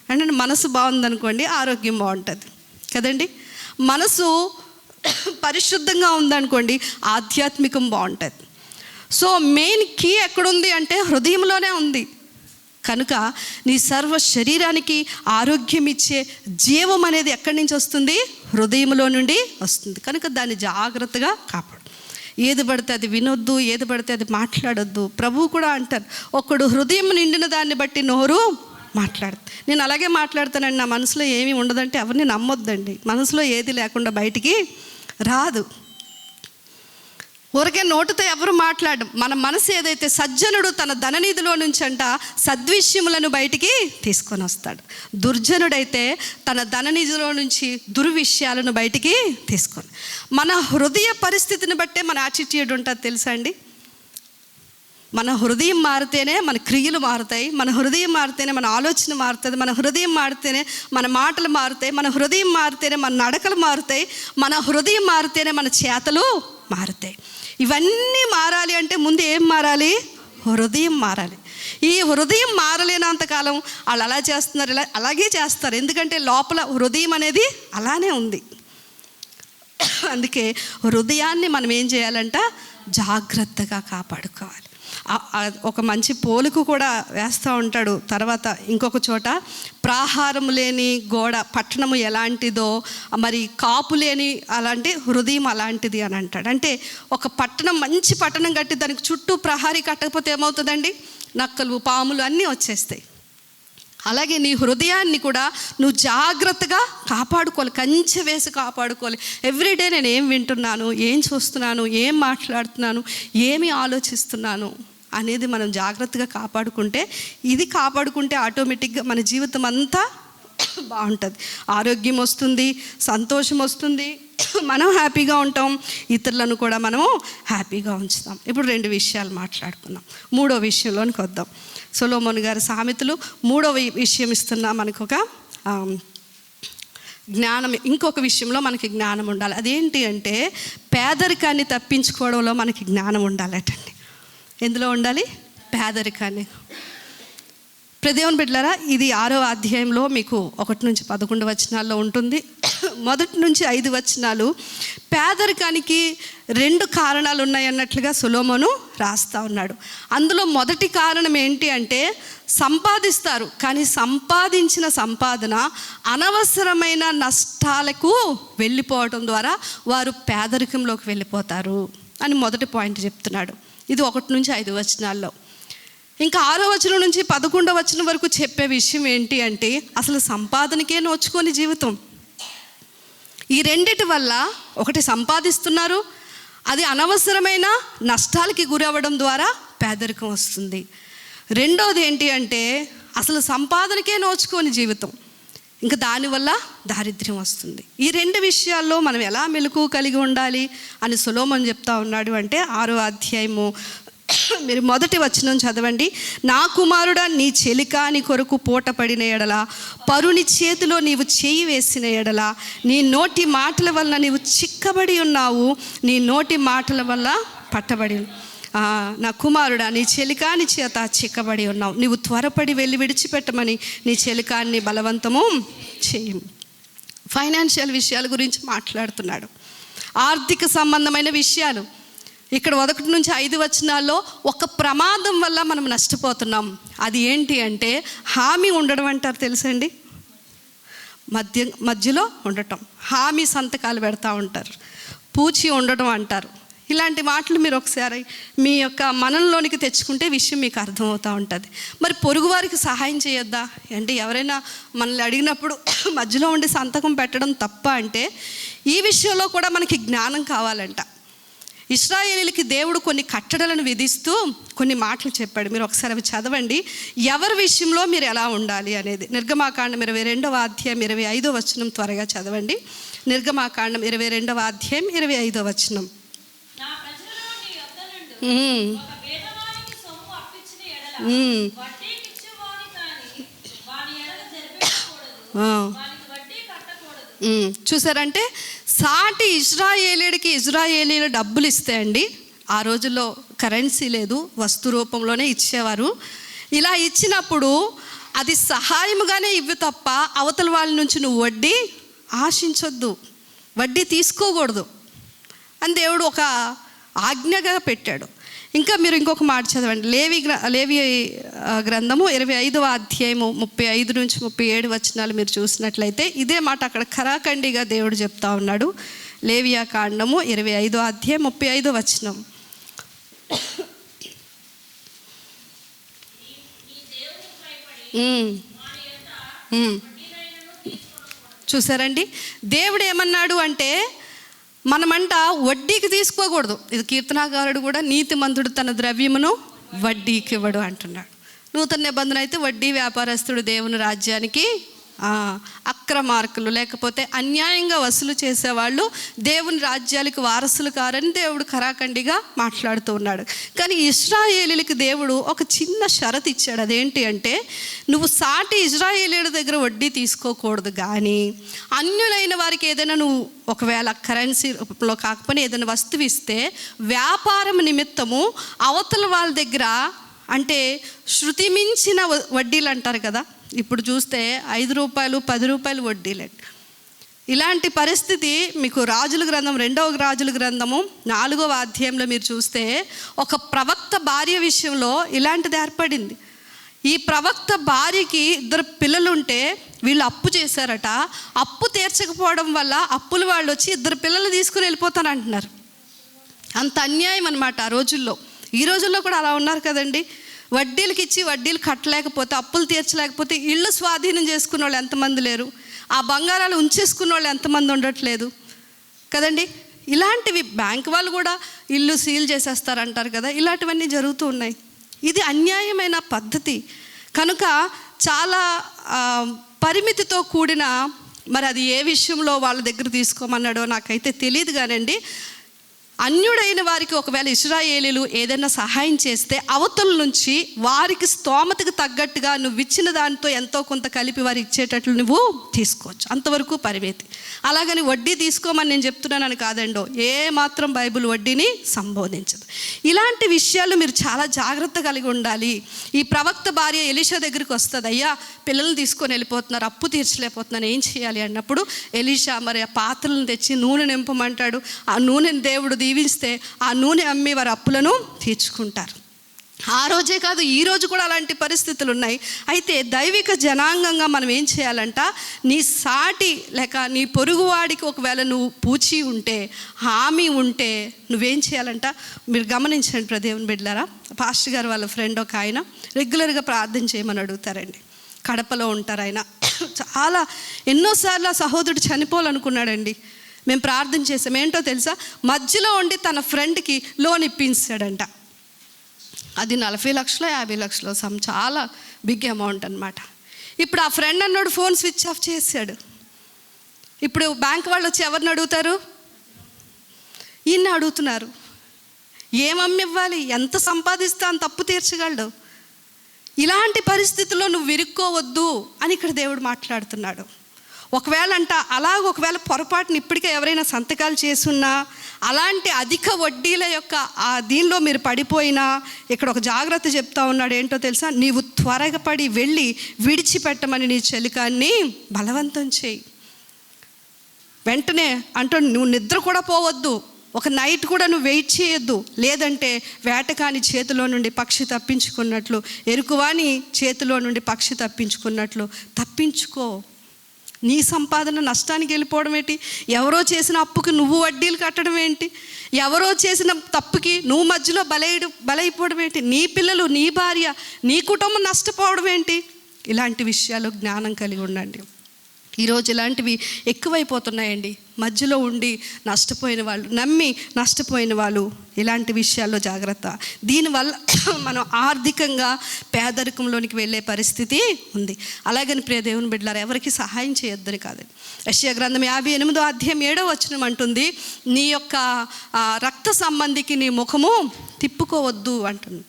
అంటే మనసు బాగుందనుకోండి, ఆరోగ్యం బాగుంటుంది కదండి. మనసు పరిశుద్ధంగా ఉందనుకోండి, ఆధ్యాత్మికం బాగుంటుంది. సో మెయిన్ కీ ఎక్కడుంది అంటే హృదయంలోనే ఉంది. కనుక నీ సర్వ శరీరానికి ఆరోగ్యం ఇచ్చే జీవం అనేది ఎక్కడి నుంచి వస్తుంది? హృదయంలో నుండి వస్తుంది. కనుక దాన్ని జాగ్రత్తగా కాపాడు. ఏది పడితే అది వినొద్దు, ఏది పడితే అది మాట్లాడొద్దు. ప్రభువు కూడా అంటారు, ఒకడు హృదయం నిండిన దాన్ని బట్టి నోరు మాట్లాడుతుంది. నేను అలాగే మాట్లాడతానండి, నా మనసులో ఏమీ ఉండదంటే ఎవరిని నమ్మొద్దండి. మనసులో ఏది లేకుండా బయటికి రాదు. ఊరికే నోటితో ఎవరు మాట్లాడడం. మన మనసు ఏదైతే, సజ్జనుడు తన ధననిధిలో నుంచి అంట సద్విషయములను బయటికి తీసుకొని వస్తాడు, దుర్జనుడైతే తన ధననిధిలో నుంచి దుర్విషయాలను బయటికి తీసుకొని. మన హృదయ పరిస్థితిని బట్టే మన యాటిట్యూడ్ ఉంటుంది తెలుసా అండి. మన హృదయం మారితేనే మన క్రియలు మారుతాయి, మన హృదయం మారితేనే మన ఆలోచన మారుతుంది, మన హృదయం మారితేనే మన మాటలు మారుతాయి, మన హృదయం మారితేనే మన నడకలు మారుతాయి, మన హృదయం మారితేనే మన చేతలు మారుతాయి. ఇవన్నీ మారాలి అంటే ముందు ఏం మారాలి? హృదయం మారాలి. ఈ హృదయం మారలేనంతకాలం వాళ్ళు అలా చేస్తున్నారు, ఇలా అలాగే చేస్తారు. ఎందుకంటే లోపల హృదయం అనేది అలానే ఉంది. అందుకే హృదయాన్ని మనం ఏం చేయాలంట, జాగ్రత్తగా కాపాడుకోవాలి. ఒక మంచి పోలుకు కూడా వేస్తూ ఉంటాడు. తర్వాత ఇంకొక చోట ప్రాహారం లేని గోడ పట్టణము ఎలాంటిదో, మరి కాపు లేని అలాంటి హృదయం అలాంటిది అని అంటాడు. అంటే ఒక పట్టణం, మంచి పట్టణం కట్టి దానికి చుట్టూ ప్రహారీ కట్టకపోతే ఏమవుతుందండి, నక్కలు పాములు అన్నీ వచ్చేస్తాయి. అలాగే నీ హృదయాన్ని కూడా నువ్వు జాగ్రత్తగా కాపాడుకోవాలి, కంచె వేసి కాపాడుకోవాలి. ఎవ్రీడే నేను ఏం వింటున్నాను, ఏం చూస్తున్నాను, ఏం మాట్లాడుతున్నాను, ఏమి ఆలోచిస్తున్నాను అనేది మనం జాగ్రత్తగా కాపాడుకుంటే, ఇది కాపాడుకుంటే ఆటోమేటిక్గా మన జీవితం అంతా బాగుంటుంది. ఆరోగ్యం వస్తుంది, సంతోషం వస్తుంది, మనం హ్యాపీగా ఉంటాం, ఇతరులను కూడా మనము హ్యాపీగా ఉంచుతాం. ఇప్పుడు 2 విషయాలు మాట్లాడుకుందాం. 3వ విషయంలోనికి వద్దాం. సొలొమోను గారి సామెతలు 3వ విషయం ఇస్తున్నా మనకు ఒక జ్ఞానం. ఇంకొక విషయంలో మనకి జ్ఞానం ఉండాలి. అదేంటి అంటే పేదరికాన్ని తప్పించుకోవడంలో మనకి జ్ఞానం ఉండాలటండి. ఎందులో ఉండాలి? పేదరికాన్ని. దేవుని బిడ్డలారా, ఇది 6వ అధ్యాయంలో మీకు 1 నుంచి 11 వచనాల్లో ఉంటుంది. 1 నుంచి 5 వచనాలు పేదరికానికి 2 కారణాలు ఉన్నాయి అన్నట్లుగా సొలొమోను రాస్తూ ఉన్నాడు. అందులో మొదటి కారణం ఏంటి అంటే, సంపాదిస్తారు కానీ సంపాదించిన సంపాదన అనవసరమైన నష్టాలకు వెళ్ళిపోవడం ద్వారా వారు పేదరికంలోకి వెళ్ళిపోతారు అని మొదటి పాయింట్ చెప్తున్నాడు. ఇది 1 నుంచి 5 వచనాల్లో. ఇంకా 6వ వచనం నుంచి 11వ వచనం వరకు చెప్పే విషయం ఏంటి అంటే, అసలు సంపాదనకే నోచుకొని జీవితం. ఈ రెండిటి వల్ల, ఒకటి సంపాదిస్తున్నారు, అది అనవసరమైన నష్టాలకి గురవ్వడం ద్వారా పేదరికం వస్తుంది. రెండోది ఏంటి అంటే, అసలు సంపాదనకే నోచుకొని జీవితం, ఇంకా దానివల్ల దారిద్ర్యం వస్తుంది. ఈ 2 విషయాల్లో మనం ఎలా మెలకువ కలిగి ఉండాలి అని సొలొమోను చెప్తా ఉన్నాడు. అంటే 6వ అధ్యాయము మీరు 1వ వచనం చదవండి. నా కుమారుడా, నీ చెలిక నీ కొరకు పూట పడిన ఎడల, పరుని చేతిలో నీవు చేయి వేసిన ఎడల, నీ నోటి మాటల వల్ల నీవు చిక్కబడి ఉన్నావు, నీ నోటి మాటల వల్ల పట్టబడి. నా కుమారుడా, నీ చెలికాని చేత చిక్కబడి ఉన్నావు, నీవు త్వరపడి వెళ్ళి విడిచిపెట్టమని నీ చెలికాన్ని బలవంతము చేయము. ఫైనాన్షియల్ విషయాల గురించి మాట్లాడుతున్నాడు, ఆర్థిక సంబంధమైన విషయాలు. ఇక్కడ 1 నుంచి 5 వచనాల్లో ఒక ప్రమాదం వల్ల మనం నష్టపోతున్నాం. అది ఏంటి అంటే, హామీ ఉండడం అంటారు తెలుసండి. మధ్యలో ఉండటం, హామీ సంతకాలు పెడతా ఉంటారు, పూచి ఉండటం అంటారు. ఇలాంటి మాటలు మీరు ఒకసారి మీ యొక్క మనలోనికి తెచ్చుకుంటే విషయం మీకు అర్థమవుతూ ఉంటుంది. మరి పొరుగువారికి సహాయం చేయొద్దా అంటే, ఎవరైనా మనల్ని అడిగినప్పుడు మధ్యలో ఉండి సంతకం పెట్టడం తప్ప అంటే, ఈ విషయంలో కూడా మనకి జ్ఞానం కావాలంట. ఇశ్రాయేలీలకి దేవుడు కొన్ని కట్టడలను విధిస్తూ కొన్ని మాటలు చెప్పాడు. మీరు ఒకసారి అవి చదవండి, ఎవరి విషయంలో మీరు ఎలా ఉండాలి అనేది. నిర్గమాకాండం 22వ అధ్యాయం 25వ వచనం త్వరగా చదవండి. నిర్గమాకాండం 22వ అధ్యాయం 25వ వచనం. చూసారంటే, సాటి ఇజ్రాయేలీడికి ఇజ్రాయేలీలు డబ్బులు ఇస్తే అండి, ఆ రోజుల్లో కరెన్సీ లేదు, వస్తు రూపంలోనే ఇచ్చేవారు. ఇలా ఇచ్చినప్పుడు అది సహాయముగానే ఇవ్వు తప్ప అవతల వాళ్ళ నుంచి నువ్వు వడ్డీ ఆశించొద్దు, వడ్డీ తీసుకోకూడదు అని దేవుడు ఒక ఆజ్ఞగా పెట్టాడు. ఇంకా మీరు ఇంకొక మాట చదవండి, లేవి గ్రంథము 25వ అధ్యాయము 35 నుంచి 37 వచనాలు మీరు చూసినట్లయితే ఇదే మాట అక్కడ ఖరాఖండిగా దేవుడు చెప్తా ఉన్నాడు. లేవియా కాండము 25వ అధ్యాయం 35వ వచనం. చూసారండి, దేవుడు ఏమన్నాడు అంటే, మనమంట వడ్డీకి తీసుకోకూడదు. ఇది కీర్తనాకారుడు కూడా, నీతిమంతుడు తన ద్రవ్యమును వడ్డీకి ఇవ్వడు అంటున్నాడు. నూతన నిబంధన అయితే వడ్డీ వ్యాపారస్తుడు దేవుని రాజ్యానికి అక్రమార్కులు లేకపోతే అన్యాయంగా వసూలు చేసేవాళ్ళు దేవుని రాజ్యాలకు వారసులు కారని దేవుడు ఖరాఖండిగా మాట్లాడుతూ ఉన్నాడు. కానీ ఇశ్రాయేలీలకి దేవుడు ఒక చిన్న షరతు ఇచ్చాడు. అదేంటి అంటే, నువ్వు సాటి ఇశ్రాయేలీల దగ్గర వడ్డీ తీసుకోకూడదు, కానీ అన్యులైన వారికి ఏదైనా నువ్వు ఒకవేళ కరెన్సీ రూపంలో కాకపోయినా ఏదైనా వస్తువు ఇస్తే వ్యాపారం నిమిత్తము అవతల వాళ్ళ దగ్గర అంటే శృతి మించిన వడ్డీలు అంటారు కదా, ఇప్పుడు చూస్తే 5 రూపాయలు 10 రూపాయలు వడ్డీలు. ఇలాంటి పరిస్థితి మీకు రాజుల గ్రంథం 2వ రాజుల గ్రంథము 4వ అధ్యాయంలో మీరు చూస్తే ఒక ప్రవక్త భార్య విషయంలో ఇలాంటిది ఏర్పడింది. ఈ ప్రవక్త భార్యకి 2 పిల్లలుంటే వీళ్ళు అప్పు చేశారట. అప్పు తీర్చకపోవడం వల్ల అప్పులు వాళ్ళు వచ్చి 2 పిల్లలు తీసుకుని వెళ్ళిపోతానంటున్నారు. అంత అన్యాయం అనమాట ఆ రోజుల్లో. ఈ రోజుల్లో కూడా అలా ఉన్నారు కదండి. వడ్డీలకి ఇచ్చి వడ్డీలు కట్టలేకపోతే, అప్పులు తీర్చలేకపోతే ఇళ్ళు స్వాధీనం చేసుకున్న వాళ్ళు ఎంతమంది లేరు, ఆ బంగారాలు ఉంచేసుకున్న వాళ్ళు ఎంతమంది ఉండట్లేదు కదండి. ఇలాంటివి బ్యాంక్ వాళ్ళు కూడా ఇల్లు సీల్ చేసేస్తారంటారు కదా, ఇలాంటివన్నీ జరుగుతూ ఉన్నాయి. ఇది అన్యాయమైన పద్ధతి కనుక చాలా పరిమితితో కూడిన, మరి అది ఏ విషయంలో వాళ్ళ దగ్గర తీసుకోమన్నాడో నాకైతే తెలియదు కానండి. అన్యుడైన వారికి ఒకవేళ ఇశ్రాయేలీలు ఏదైనా సహాయం చేస్తే అవతల నుంచి వారికి స్తోమతకు తగ్గట్టుగా నువ్వు ఇచ్చిన దానితో ఎంతో కొంత కలిపి వారు ఇచ్చేటట్లు నువ్వు తీసుకోవచ్చు, అంతవరకు పరిమితి. అలాగని వడ్డీ తీసుకోమని నేను చెప్తున్నానని కాదండో, ఏ మాత్రం బైబిల్ వడ్డీని సంబోధించదు. ఇలాంటి విషయాలు మీరు చాలా జాగ్రత్త కలిగి ఉండాలి. ఈ ప్రవక్త భార్య ఎలీషా దగ్గరికి వస్తుంది, అయ్యా పిల్లల్ని తీసుకొని వెళ్ళిపోతున్నారు, అప్పు తీర్చలేకపోతున్నాను, ఏం చేయాలి అన్నప్పుడు ఎలీషా మరి ఆ పాత్రలను తెచ్చి నూనె నింపమంటాడు. ఆ నూనెని దేవుడు దీవిస్తే ఆ నూనె అమ్మి వారి అప్పులను తీర్చుకుంటారు. ఆ రోజే కాదు, ఈ రోజు కూడా అలాంటి పరిస్థితులు ఉన్నాయి. అయితే దైవిక జనాంగంగా మనం ఏం చేయాలంట, నీ సాటి లేక నీ పొరుగువాడికి ఒకవేళ నువ్వు పూచి ఉంటే, హామీ ఉంటే నువ్వేం చేయాలంట. మీరు గమనించండి దేవుని బిడ్డలారా, పాస్టర్ గారు వాళ్ళ ఫ్రెండ్ ఒక ఆయన రెగ్యులర్గా ప్రార్థన చేయమని అడుగుతారండి. కడపలో ఉంటారు ఆయన. చాలా ఎన్నోసార్లు ఆ సహోదరుడు చనిపోవాలనుకున్నాడండి. మేము ప్రార్థన చేసాం. ఏంటో తెలుసా, మధ్యలో ఉండి తన ఫ్రెండ్కి లోన్ ఇప్పించాడంట. అది 40 లక్షలు 50 లక్షలు చాలా బిగ్ అమౌంట్ అనమాట. ఇప్పుడు ఆ ఫ్రెండ్ అన్నాడు ఫోన్ స్విచ్ ఆఫ్ చేశాడు. ఇప్పుడు బ్యాంక్ వాళ్ళు వచ్చి ఎవరిని అడుగుతారు, ఈయన్ని అడుగుతున్నారు. ఏమమ్మి ఇవ్వాలి, ఎంత సంపాదిస్తే అంత అప్పు తీర్చగలడు. ఇలాంటి పరిస్థితుల్లో నువ్వు విరుక్కోవద్దు అని ఇక్కడ దేవుడు మాట్లాడుతున్నాడు. ఒకవేళ ఒకవేళ పొరపాటున ఇప్పటికే ఎవరైనా సంతకాలు చేసున్నా, అలాంటి అధిక వడ్డీల యొక్క దీనిలో మీరు పడిపోయినా, ఇక్కడ ఒక జాగ్రత్త చెప్తా ఉన్నాడు. ఏంటో తెలుసా, నీవు త్వరగా పడి వెళ్ళి విడిచిపెట్టమని నీ చెలికాన్ని బలవంతం చేయి. వెంటనే నువ్వు నిద్ర కూడా పోవద్దు, ఒక నైట్ కూడా నువ్వు వెయిట్ చేయొద్దు. లేదంటే వేటకాని చేతిలో నుండి పక్షి తప్పించుకున్నట్లు, ఎరుకువాని చేతిలో నుండి పక్షి తప్పించుకున్నట్లు తప్పించుకో. నీ సంపాదన నష్టానికి వెళ్ళిపోవడం ఏంటి, ఎవరో చేసిన అప్పుకి నువ్వు వడ్డీలు కట్టడం ఏంటి, ఎవరో చేసిన తప్పుకి నువ్వు మధ్యలో బలైపోవడం ఏంటి, నీ పిల్లలు, నీ భార్య, నీ కుటుంబం నష్టపోవడం ఏంటి. ఇలాంటి విషయాలు జ్ఞానం కలిగి ఉండండి. ఈరోజు ఇలాంటివి ఎక్కువైపోతున్నాయండి. మధ్యలో ఉండి నష్టపోయిన వాళ్ళు, నమ్మి నష్టపోయిన వాళ్ళు, ఇలాంటి విషయాల్లో జాగ్రత్త. దీనివల్ల మనం ఆర్థికంగా పేదరికంలోనికి వెళ్ళే పరిస్థితి ఉంది. అలాగని ప్రియ దేవుని బిడ్డలారా, ఎవరికి సహాయం చేయొద్దని కాదండి. యెషయా గ్రంథం 58వ అధ్యాయం 7వ వచనం అంటుంది, నీ యొక్క రక్త సంబంధికి నీ ముఖము తిప్పుకోవద్దు అంటుంది.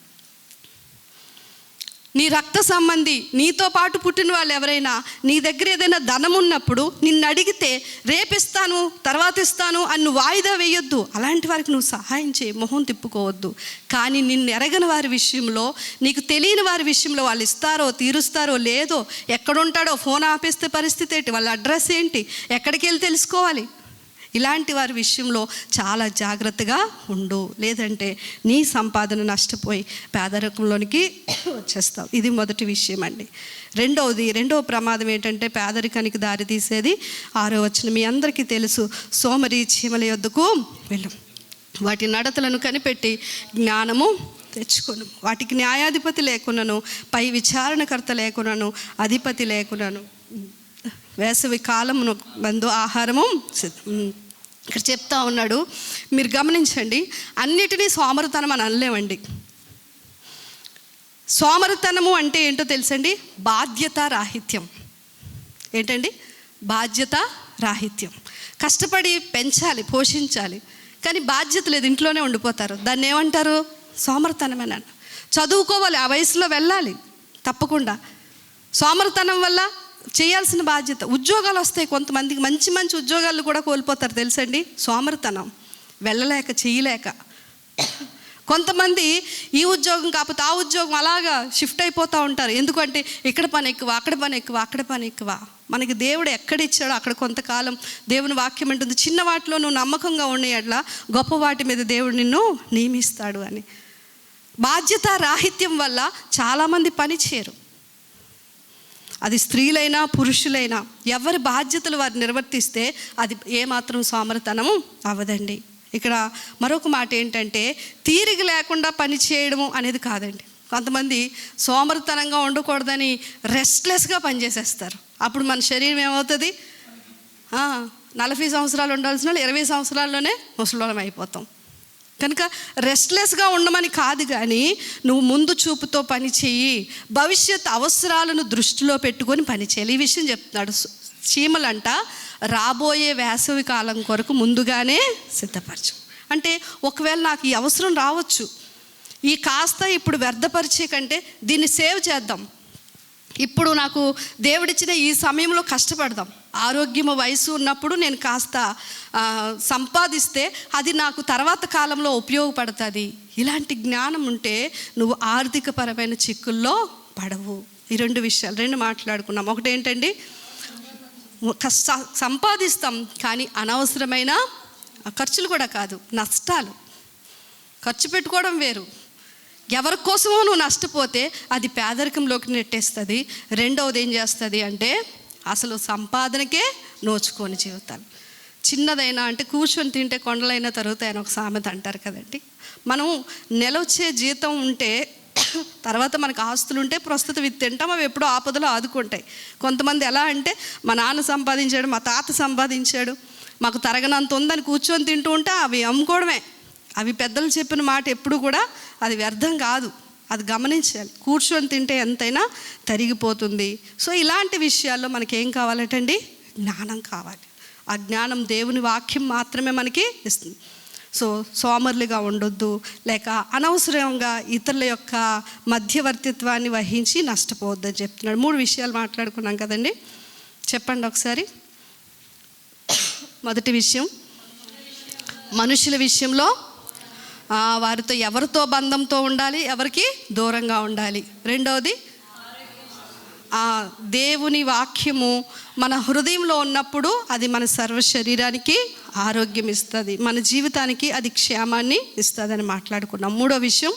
నీ రక్త సంబంధి, నీతో పాటు పుట్టిన వాళ్ళు ఎవరైనా నీ దగ్గర ఏదైనా ధనం ఉన్నప్పుడు నిన్ను అడిగితే రేపిస్తాను, తర్వాత ఇస్తాను అని నువ్వు వాయిదా వేయొద్దు. అలాంటి వారికి నువ్వు సహాయం చేయి, మొహం తిప్పుకోవద్దు. కానీ నిన్ను ఎరగని వారి విషయంలో, నీకు తెలియని వారి విషయంలో వాళ్ళు ఇస్తారో తీరుస్తారో లేదో, ఎక్కడుంటాడో ఫోన్ ఆపేస్తే పరిస్థితి ఏంటి, వాళ్ళ అడ్రస్ ఏంటి, ఎక్కడికి వెళ్ళి తెలుసుకోవాలి. ఇలాంటి వారి విషయంలో చాలా జాగ్రత్తగా ఉండు. లేదంటే నీ సంపాదన నష్టపోయి పేదరికంలోనికి వచ్చేస్తావు. ఇది మొదటి విషయం అండి. రెండవ ప్రమాదం ఏంటంటే పేదరికానికి దారి తీసేది 6వ వచనం మీ అందరికీ తెలుసు, సోమరి చీమల యొద్దకు వెళ్ళు, వాటి నడతలను కనిపెట్టి జ్ఞానము తెచ్చుకొను. వాటికి న్యాయాధిపతి లేకున్నాను, పై విచారణకర్త లేకున్నాను, అధిపతి లేకున్నాను, వేసవి కాలమును బంధు ఆహారము. ఇక్కడ చెప్తా ఉన్నాడు, మీరు గమనించండి, అన్నిటినీ సోమరితనం అని అనలేమండి. సోమరితనము అంటే ఏంటో తెలుసండి, బాధ్యత రాహిత్యం. ఏంటండి, బాధ్యత రాహిత్యం. కష్టపడి పెంచాలి, పోషించాలి, కానీ బాధ్యత లేదు, ఇంట్లోనే ఉండిపోతారు. దాన్ని ఏమంటారు, సోమరితనమేనా. చదువుకోవాలి, ఆ వయసులో వెళ్ళాలి తప్పకుండా. సోమరితనం వల్ల చేయాల్సిన బాధ్యత. ఉద్యోగాలు వస్తాయి కొంతమందికి, మంచి మంచి ఉద్యోగాలు కూడా కోల్పోతారు తెలుసండి, సోమరితనం, వెళ్ళలేక చేయలేక. కొంతమంది ఈ ఉద్యోగం కాకపోతే ఆ ఉద్యోగం అలాగా షిఫ్ట్ అయిపోతూ ఉంటారు. ఎందుకంటే ఇక్కడ పని ఎక్కువ, అక్కడ పని ఎక్కువ, అక్కడ పని ఎక్కువ. మనకి దేవుడు ఎక్కడ ఇచ్చాడో అక్కడ కొంతకాలం దేవుని వాక్యం ఉంటుంది, చిన్న వాటిలో నువ్వు నమ్మకంగా ఉండే అట్లా గొప్ప వాటి మీద దేవుడు నిన్ను నియమిస్తాడు అని. బాధ్యత రాహిత్యం వల్ల చాలామంది పని చేయరు. అది స్త్రీలైనా పురుషులైనా ఎవరి బాధ్యతలు వారు నిర్వర్తిస్తే అది ఏమాత్రం సోమరితనము అవ్వదండి. ఇక్కడ మరొక మాట ఏంటంటే తీరిక లేకుండా పని చేయడము అనేది కాదండి. కొంతమంది సోమరితనంగా ఉండకూడదని రెస్ట్లెస్గా పనిచేసేస్తారు. అప్పుడు మన శరీరం ఏమవుతుంది? 40 సంవత్సరాలు ఉండాల్సిన 20 సంవత్సరాల్లోనే ముసలోళం అయిపోతాం. కనుక రెస్ట్లెస్గా ఉండమని కాదు, కానీ నువ్వు ముందు చూపుతో పని చెయ్యి, భవిష్యత్ అవసరాలను దృష్టిలో పెట్టుకొని పని చేయాలి. ఈ విషయం చెప్తున్నాడు. చీమలంట రాబోయే వేసవి కాలం కొరకు ముందుగానే సిద్ధపరచు. అంటే ఒకవేళ నాకు ఈ అవసరం రావచ్చు, ఈ కాస్త ఇప్పుడు వ్యర్థపరిచే కంటే దీన్ని సేవ్ చేద్దాం. ఇప్పుడు నాకు దేవుడిచ్చిన ఈ సమయంలో కష్టపడదాం. ఆరోగ్యము వయసు ఉన్నప్పుడు నేను కాస్త సంపాదిస్తే అది నాకు తర్వాత కాలంలో ఉపయోగపడుతుంది. ఇలాంటి జ్ఞానం ఉంటే నువ్వు ఆర్థికపరమైన చిక్కుల్లో పడవు. ఈ 2 విషయాలు 2 మాట్లాడుకున్నాం. ఒకటి ఏంటండి, సంపాదిస్తాం కానీ అనవసరమైన ఖర్చులు కూడా కాదు, నష్టాలు. ఖర్చు పెట్టుకోవడం వేరు. ఎవరి కోసమో నువ్వు నష్టపోతే అది పేదరికంలోకి నెట్టేస్తుంది. రెండవది ఏం చేస్తుంది అంటే అసలు సంపాదనకే నోచుకోని జీవితాలు. చిన్నదైనా అంటే కూర్చొని తింటే కొండలైనా తరుగుతాయని ఒక సామెత అంటారు కదండి. మనం నెల వచ్చే జీతం ఉంటే తర్వాత మనకు ఆస్తులు ఉంటే ప్రస్తుతం ఇది తింటాం, అవి ఎప్పుడో ఆపదలో ఆదుకుంటాయి. కొంతమంది ఎలా అంటే మా నాన్న సంపాదించాడు, మా తాత సంపాదించాడు, మాకు తరగనంత ఉందని కూర్చొని తింటూ ఉంటే అవి అమ్ముకోవడమే. అవి పెద్దలు చెప్పిన మాట ఎప్పుడు కూడా అది వ్యర్థం కాదు, అది గమనించాలి. కూర్చొని తింటే ఎంతైనా తరిగిపోతుంది. సో ఇలాంటి విషయాల్లో మనకేం కావాలటండి? జ్ఞానం కావాలి. ఆ జ్ఞానం దేవుని వాక్యం మాత్రమే మనకి ఇస్తుంది. సో సోమరులుగా ఉండొద్దు, లేక అనవసరంగా ఇతరుల యొక్క మధ్యవర్తిత్వాన్ని వహించి నష్టపోవద్దని చెప్తున్నాడు. 3 విషయాలు మాట్లాడుకున్నాం కదండి, చెప్పండి ఒకసారి. మొదటి విషయం, మనుషుల విషయంలో వారితో ఎవరితో బంధంతో ఉండాలి, ఎవరికి దూరంగా ఉండాలి. రెండవది, దేవుని వాక్యము మన హృదయంలో ఉన్నప్పుడు అది మన సర్వ శరీరానికి ఆరోగ్యం ఇస్తుంది, మన జీవితానికి అది క్షేమాన్ని ఇస్తుంది అని మాట్లాడుకున్నాం. 3వ విషయం,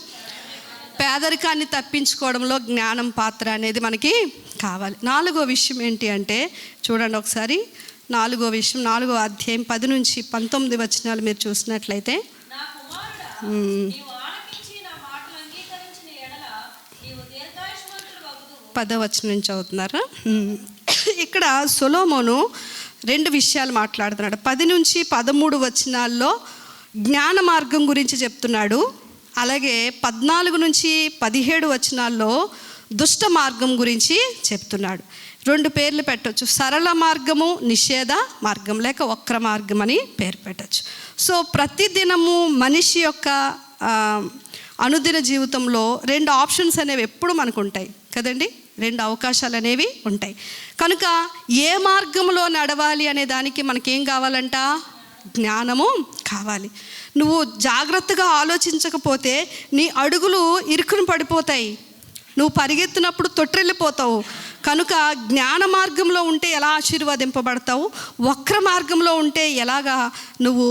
పేదరికాన్ని తప్పించుకోవడంలో జ్ఞానం పాత్ర అనేది మనకి కావాలి. 4వ విషయం ఏంటి అంటే చూడండి ఒకసారి. 4వ విషయం 4వ అధ్యాయం 10 నుంచి 19 వచనాలు మీరు చూసినట్లయితే, 10వ వచనం నుంచి అవుతున్నారా? ఇక్కడ సొలొమోను 2 విషయాలు మాట్లాడుతున్నాడు. 10 నుంచి 13 వచనాల్లో జ్ఞాన మార్గం గురించి చెప్తున్నాడు. అలాగే 14 నుంచి 17 వచనాల్లో దుష్ట మార్గం గురించి చెప్తున్నాడు. 2 పేర్లు పెట్టవచ్చు, సరళ మార్గము, నిషేధ మార్గం, లేక వక్ర మార్గం అని పేరు పెట్టచ్చు. సో ప్రతిదినము మనిషి యొక్క అనుదిన జీవితంలో 2 ఆప్షన్స్ అనేవి ఎప్పుడు మనకు ఉంటాయి కదండి, 2 అవకాశాలు అనేవి ఉంటాయి. కనుక ఏ మార్గంలో నడవాలి అనే దానికి మనకేం కావాలంట? జ్ఞానము కావాలి. నువ్వు జాగ్రత్తగా ఆలోచించకపోతే నీ అడుగులు ఇరుకుని పడిపోతాయి, నువ్వు పరిగెత్తినప్పుడు తొట్టిల్లిపోతావు. కనుక జ్ఞాన మార్గంలో ఉంటే ఎలా ఆశీర్వదింపబడతావు, వక్ర మార్గంలో ఉంటే ఎలాగా నువ్వు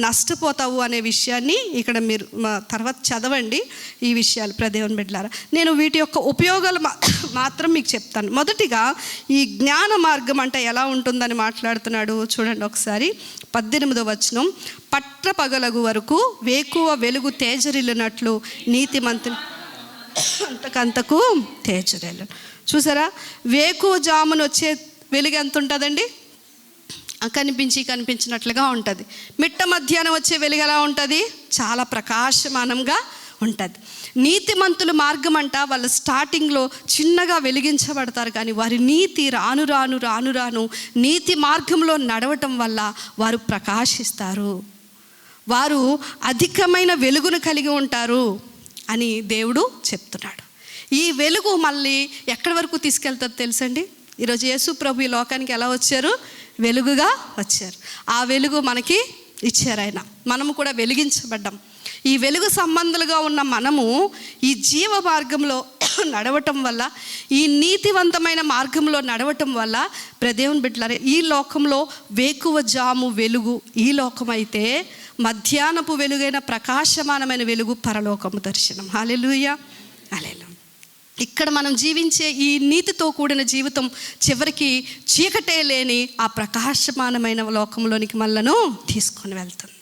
నష్టపోతావు అనే విషయాన్ని ఇక్కడ మీరు తర్వాత చదవండి. ఈ విషయాలు ప్రదేవన్ బిడ్డలారా, నేను వీటి యొక్క ఉపయోగాలు మాత్రం మీకు చెప్తాను. మొదటిగా ఈ జ్ఞాన మార్గం అంటే ఎలా ఉంటుందని మాట్లాడుతున్నాడు. చూడండి ఒకసారి 18వ వచనం, పట్టపగలగు వరకు వేకువ వెలుగు తేజరిల్లినట్లు నీతిమంతుని అంతకంతకు తేజరిల్లు. చూసారా, వేకువ జామును వచ్చే వెలుగు ఎంత ఉంటుందండి? కనిపించినట్లుగా ఉంటుంది. మిట్ట మధ్యాహ్నం వచ్చే వెలుగు ఎలా ఉంటుంది? చాలా ప్రకాశమానంగా ఉంటుంది. నీతిమంతుల మార్గం అంట వాళ్ళు స్టార్టింగ్లో చిన్నగా వెలిగించబడతారు, కానీ వారి నీతి రాను రాను రాను రాను నీతి మార్గంలో నడవటం వల్ల వారు ప్రకాశిస్తారు, వారు అధికమైన వెలుగును కలిగి ఉంటారు అని దేవుడు చెప్తున్నాడు. ఈ వెలుగు మళ్ళీ ఎక్కడి వరకు తీసుకెళ్తారో తెలుసండి. ఈరోజు యేసు ప్రభు ఈ లోకానికి ఎలా వచ్చారు? వెలుగుగా వచ్చారు. ఆ వెలుగు మనకి ఇచ్చారు ఆయన, మనము కూడా వెలిగించబడ్డాం. ఈ వెలుగు సంబంధులుగా ఉన్న మనము ఈ జీవ మార్గంలో నడవటం వల్ల, ఈ నీతివంతమైన మార్గంలో నడవటం వల్ల దేవుని బిడ్డలారా, ఈ లోకంలో వేకువ జాము వెలుగు ఈ లోకం అయితే, మధ్యాహ్నపు వెలుగైన ప్రకాశమానమైన వెలుగు పరలోకము దర్శనం. హల్లెలూయా, హల్లెలూయా. ఇక్కడ మనం జీవించే ఈ నీతితో కూడిన జీవితం చివరికి చీకటే లేని ఆ ప్రకాశమానమైన లోకంలోనికి మనలను తీసుకొని వెళ్తుంది.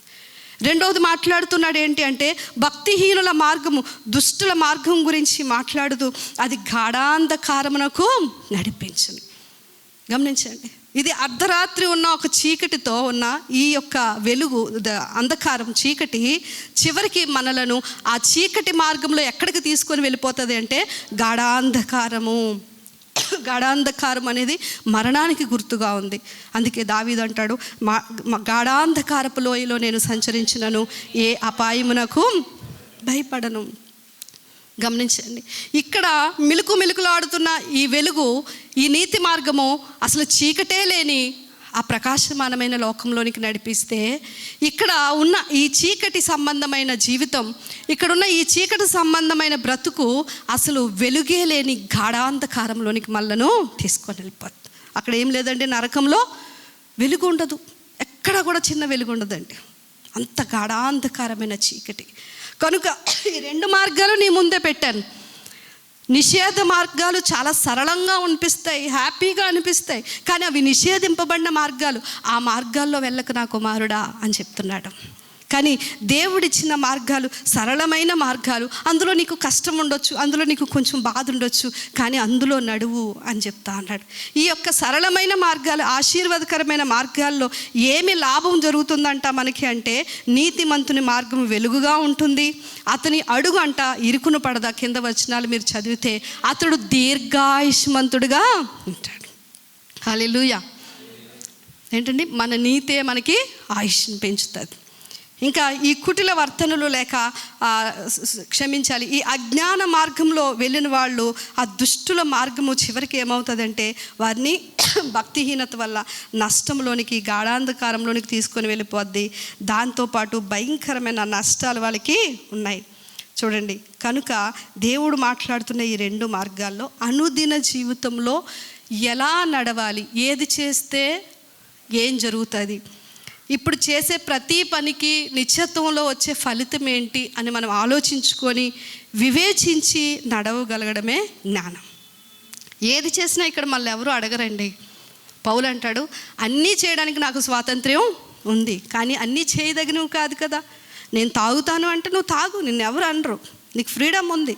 రెండవది మాట్లాడుతున్నాడు ఏంటి అంటే, భక్తిహీనుల మార్గము, దుష్టుల మార్గం గురించి మాట్లాడుతూ అది గాఢాంధకారమునకు నడిపించును. గమనించండి, ఇది అర్ధరాత్రి ఉన్న ఒక చీకటితో ఉన్న ఈ యొక్క వెలుగు, అంధకారం, చీకటి చివరికి మనలను ఆ చీకటి మార్గంలో ఎక్కడికి తీసుకొని వెళ్ళిపోతుంది అంటే గాఢాంధకారము. గాఢాంధకారం అనేది మరణానికి గుర్తుగా ఉంది. అందుకే దావీదు అంటాడు, గాఢాంధకారపు లోయలో నేను సంచరించినను ఏ అపాయమునకు భయపడను. గమనించండి, ఇక్కడ మిలుకులాడుతున్న ఈ వెలుగు, ఈ నీతి మార్గము అసలు చీకటే లేని ఆ ప్రకాశమానమైన లోకంలోనికి నడిపిస్తే, ఇక్కడ ఉన్న ఈ చీకటి సంబంధమైన జీవితం, ఇక్కడున్న ఈ చీకటి సంబంధమైన బ్రతుకు అసలు వెలుగే లేని గాఢాంధకారంలోనికి మనలను తీసుకొని వెళ్ళిపోతుంది. అక్కడ ఏం లేదండి, నరకంలో వెలుగు ఉండదు, ఎక్కడ కూడా చిన్న వెలుగు ఉండదండి, అంత గాఢాంధకారమైన చీకటి. కనుక ఈ రెండు మార్గాలు నీ ముందే పెట్టాను. నిషేధ మార్గాలు చాలా సరళంగా అనిపిస్తాయి, హ్యాపీగా అనిపిస్తాయి, కానీ అవి నిషేధింపబడిన మార్గాలు. ఆ మార్గాల్లో వెళ్ళక నా కుమారుడా అని చెప్తున్నాడు. కానీ దేవుడిచ్చిన మార్గాలు సరళమైన మార్గాలు. అందులో నీకు కష్టం ఉండొచ్చు, అందులో నీకు కొంచెం బాధ ఉండొచ్చు, కానీ అందులో నడువు అని చెప్తా అన్నాడు. ఈ యొక్క సరళమైన మార్గాలు, ఆశీర్వాదకరమైన మార్గాల్లో ఏమి లాభం జరుగుతుందంట మనకి అంటే, నీతిమంతుని మార్గం వెలుగుగా ఉంటుంది, అతని అడుగు అంట ఇరుకును పడదా. కింద వచనాలు మీరు చదివితే అతడు దీర్ఘాయుష్మంతుడుగా ఉంటాడు. హల్లెలూయా. ఏంటండి, మన నీతే మనకి ఆయుష్ని పెంచుతుంది. ఇంకా ఈ కుటిల వర్తనలు లేక క్షమించాలి, ఈ అజ్ఞాన మార్గంలో వెళ్ళిన వాళ్ళు, ఆ దుష్టుల మార్గము చివరికి ఏమవుతుందంటే వారిని భక్తిహీనత వల్ల నష్టంలోనికి, గాఢాంధకారంలోనికి తీసుకొని వెళ్ళిపోద్ది. దాంతోపాటు భయంకరమైన నష్టాలు వాళ్ళకి ఉన్నాయి. చూడండి, కనుక దేవుడు మాట్లాడుతున్న ఈ రెండు మార్గాల్లో అనుదిన జీవితంలో ఎలా నడవాలి, ఏది చేస్తే ఏం జరుగుతుంది, ఇప్పుడు చేసే ప్రతి పనికి నిత్యత్వంలో వచ్చే ఫలితం ఏంటి అని మనం ఆలోచించుకొని వివేచించి నడవగలగడమే జ్ఞానం. ఏది చేసినా ఇక్కడ మళ్ళీ ఎవరు అడగరండి. పౌలు అంటాడు, అన్నీ చేయడానికి నాకు స్వాతంత్ర్యం ఉంది, కానీ అన్నీ చేయదగినవి కాదు కదా. నేను తాగుతాను అంటే నువ్వు తాగు, నిన్ను ఎవరు అనరు, నీకు ఫ్రీడమ్ ఉంది.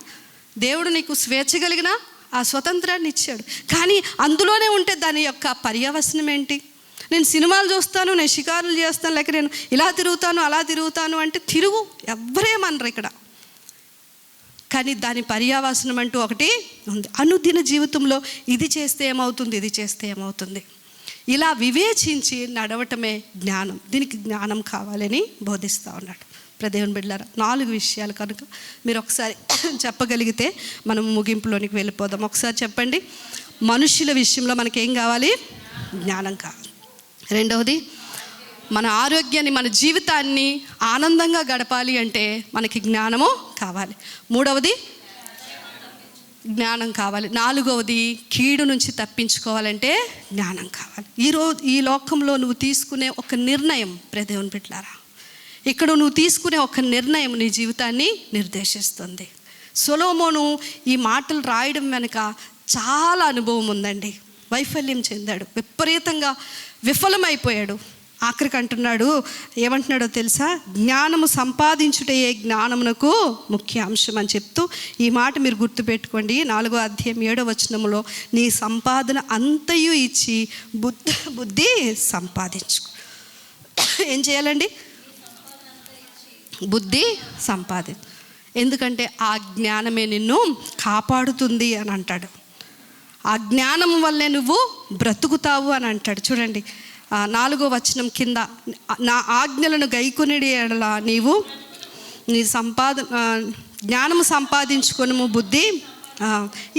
దేవుడు నీకు స్వేచ్ఛ కలిగిన ఆ స్వతంత్రాన్ని ఇచ్చాడు. కానీ అందులోనే ఉంటే దాని యొక్క పర్యవసనం ఏంటి? నేను సినిమాలు చూస్తాను, నేను షికారులు చేస్తాను, లేక నేను ఇలా తిరుగుతాను అలా తిరుగుతాను అంటే తిరుగు, ఎవ్వరేమనరు ఇక్కడ. కానీ దాని పర్యావసనం అంటూ ఒకటి ఉంది. అనుదిన జీవితంలో ఇది చేస్తే ఏమవుతుంది, ఇది చేస్తే ఏమవుతుంది, ఇలా వివేచించి నడవటమే జ్ఞానం. దీనికి జ్ఞానం కావాలని బోధిస్తూ ఉన్నాడు. దేవుని బిడ్డలారా, 4 విషయాలు కనుక మీరు ఒకసారి చెప్పగలిగితే మనం ముగింపులోనికి వెళ్ళిపోదాం. ఒకసారి చెప్పండి. మనుషుల విషయంలో మనకేం కావాలి? జ్ఞానం కావాలి. రెండవది, మన ఆరోగ్యాన్ని, మన జీవితాన్ని ఆనందంగా గడపాలి అంటే మనకి జ్ఞానము కావాలి. మూడవది, జ్ఞానం కావాలి. నాలుగవది, కీడు నుంచి తప్పించుకోవాలంటే జ్ఞానం కావాలి. ఈ లోకంలో నువ్వు తీసుకునే ఒక నిర్ణయం, దేవుని బిడ్డలారా, ఇక్కడ నువ్వు తీసుకునే ఒక నిర్ణయం నీ జీవితాన్ని నిర్దేశిస్తుంది. సొలొమోను ఈ మాటలు రాయడం వెనుక చాలా అనుభవం ఉందండి. వైఫల్యం చెందాడు, విపరీతంగా విఫలమైపోయాడు. ఆఖరికి అంటున్నాడు, ఏమంటున్నాడో తెలుసా? జ్ఞానము సంపాదించుటయే జ్ఞానమునకు ముఖ్య అంశం అని చెప్తూ ఈ మాట మీరు గుర్తుపెట్టుకోండి. 4వ అధ్యాయం 7వ వచనములో, నీ సంపాదన అంతయు ఇచ్చి బుద్ధి సంపాదించుకో. ఏం చేయాలండి? బుద్ధి ఎందుకంటే ఆ జ్ఞానమే నిన్ను కాపాడుతుంది అని అంటాడు. ఆ జ్ఞానం వల్లే నువ్వు బ్రతుకుతావు అని అంటాడు. చూడండి, 4వ వచనం కింద, నా ఆజ్ఞలను గైకొనిడి ఎడల నీవు నీ జ్ఞానము సంపాదించుకొనుము, బుద్ధి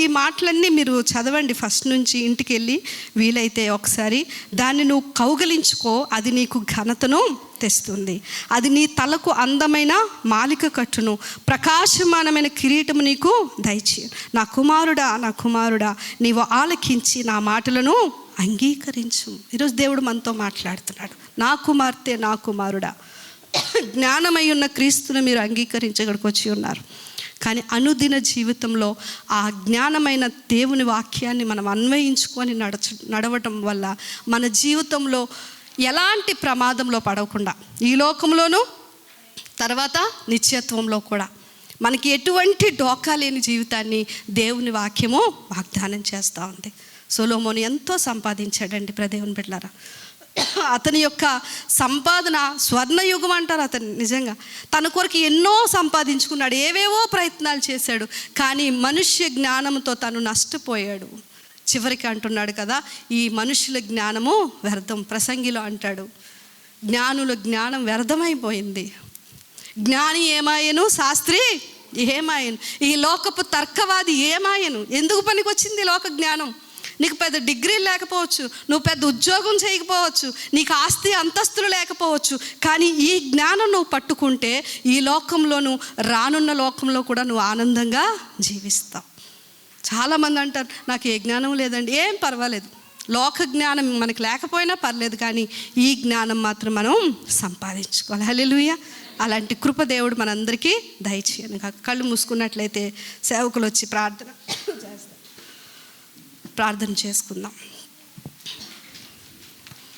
ఈ మాటలన్నీ మీరు చదవండి ఫస్ట్ నుంచి, ఇంటికి వెళ్ళి వీలైతే ఒకసారి. దాన్ని నువ్వు కౌగలించుకో, అది నీకు ఘనతను తెస్తుంది. అది నీ తలకు అందమైన మాలిక కట్టును, ప్రకాశమానమైన కిరీటము నీకు దయచేయు. నా కుమారుడా, నా కుమారుడా, నీవు ఆలకించి నా మాటలను అంగీకరించు. ఈరోజు దేవుడు మనతో మాట్లాడుతున్నాడు. నా కుమార్తె, నా కుమారుడా, జ్ఞానమై ఉన్న క్రీస్తును మీరు అంగీకరించగడికి వచ్చి ఉన్నారు. కానీ అనుదిన జీవితంలో ఆ జ్ఞానమైన దేవుని వాక్యాన్ని మనం అన్వయించుకొని నడవటం వల్ల మన జీవితంలో ఎలాంటి ప్రమాదంలో పడకుండా, ఈ లోకంలోనూ తర్వాత నిత్యత్వంలో కూడా మనకి ఎటువంటి డోకా లేని జీవితాన్ని దేవుని వాక్యము వాగ్దానం చేస్తూ ఉంది. సొలొమోను ఎంతో సంపాదించాడండి దేవుని బిడ్డలారా. అతని యొక్క సంపాదన స్వర్ణయుగం అంటారు. అతను నిజంగా తన కొరకు ఎన్నో సంపాదించుకున్నాడు, ఏవేవో ప్రయత్నాలు చేశాడు, కానీ మనుష్య జ్ఞానంతో తను నష్టపోయాడు. చివరికి అంటున్నాడు కదా, ఈ మనుషుల జ్ఞానము వ్యర్థం. ప్రసంగిలో అంటాడు, జ్ఞానుల జ్ఞానం వ్యర్థమైపోయింది. జ్ఞాని ఏమాయను, శాస్త్రి ఏమాయను, ఈ లోకపు తర్కవాది ఏమాయను. ఎందుకు పనికి వచ్చింది లోక జ్ఞానం? నీకు పెద్ద డిగ్రీ లేకపోవచ్చు, నువ్వు పెద్ద ఉద్యోగం చేయకపోవచ్చు, నీకు ఆస్తి అంతస్తులు లేకపోవచ్చు, కానీ ఈ జ్ఞానం నువ్వు పట్టుకుంటే ఈ లోకంలోనూ రానున్న లోకంలో కూడా నువ్వు ఆనందంగా జీవిస్తావు. చాలామంది అంటారు, నాకు ఏ జ్ఞానం లేదండి. ఏం పర్వాలేదు, లోక జ్ఞానం మనకి లేకపోయినా పర్లేదు, కానీ ఈ జ్ఞానం మాత్రం మనం సంపాదించుకోవాలి. హల్లెలూయా. అలాంటి కృప దేవుడు మనందరికీ దయచేయను. కళ్ళు మూసుకున్నట్లయితే సేవకులు వచ్చి ప్రార్థన చేసుకుందాం.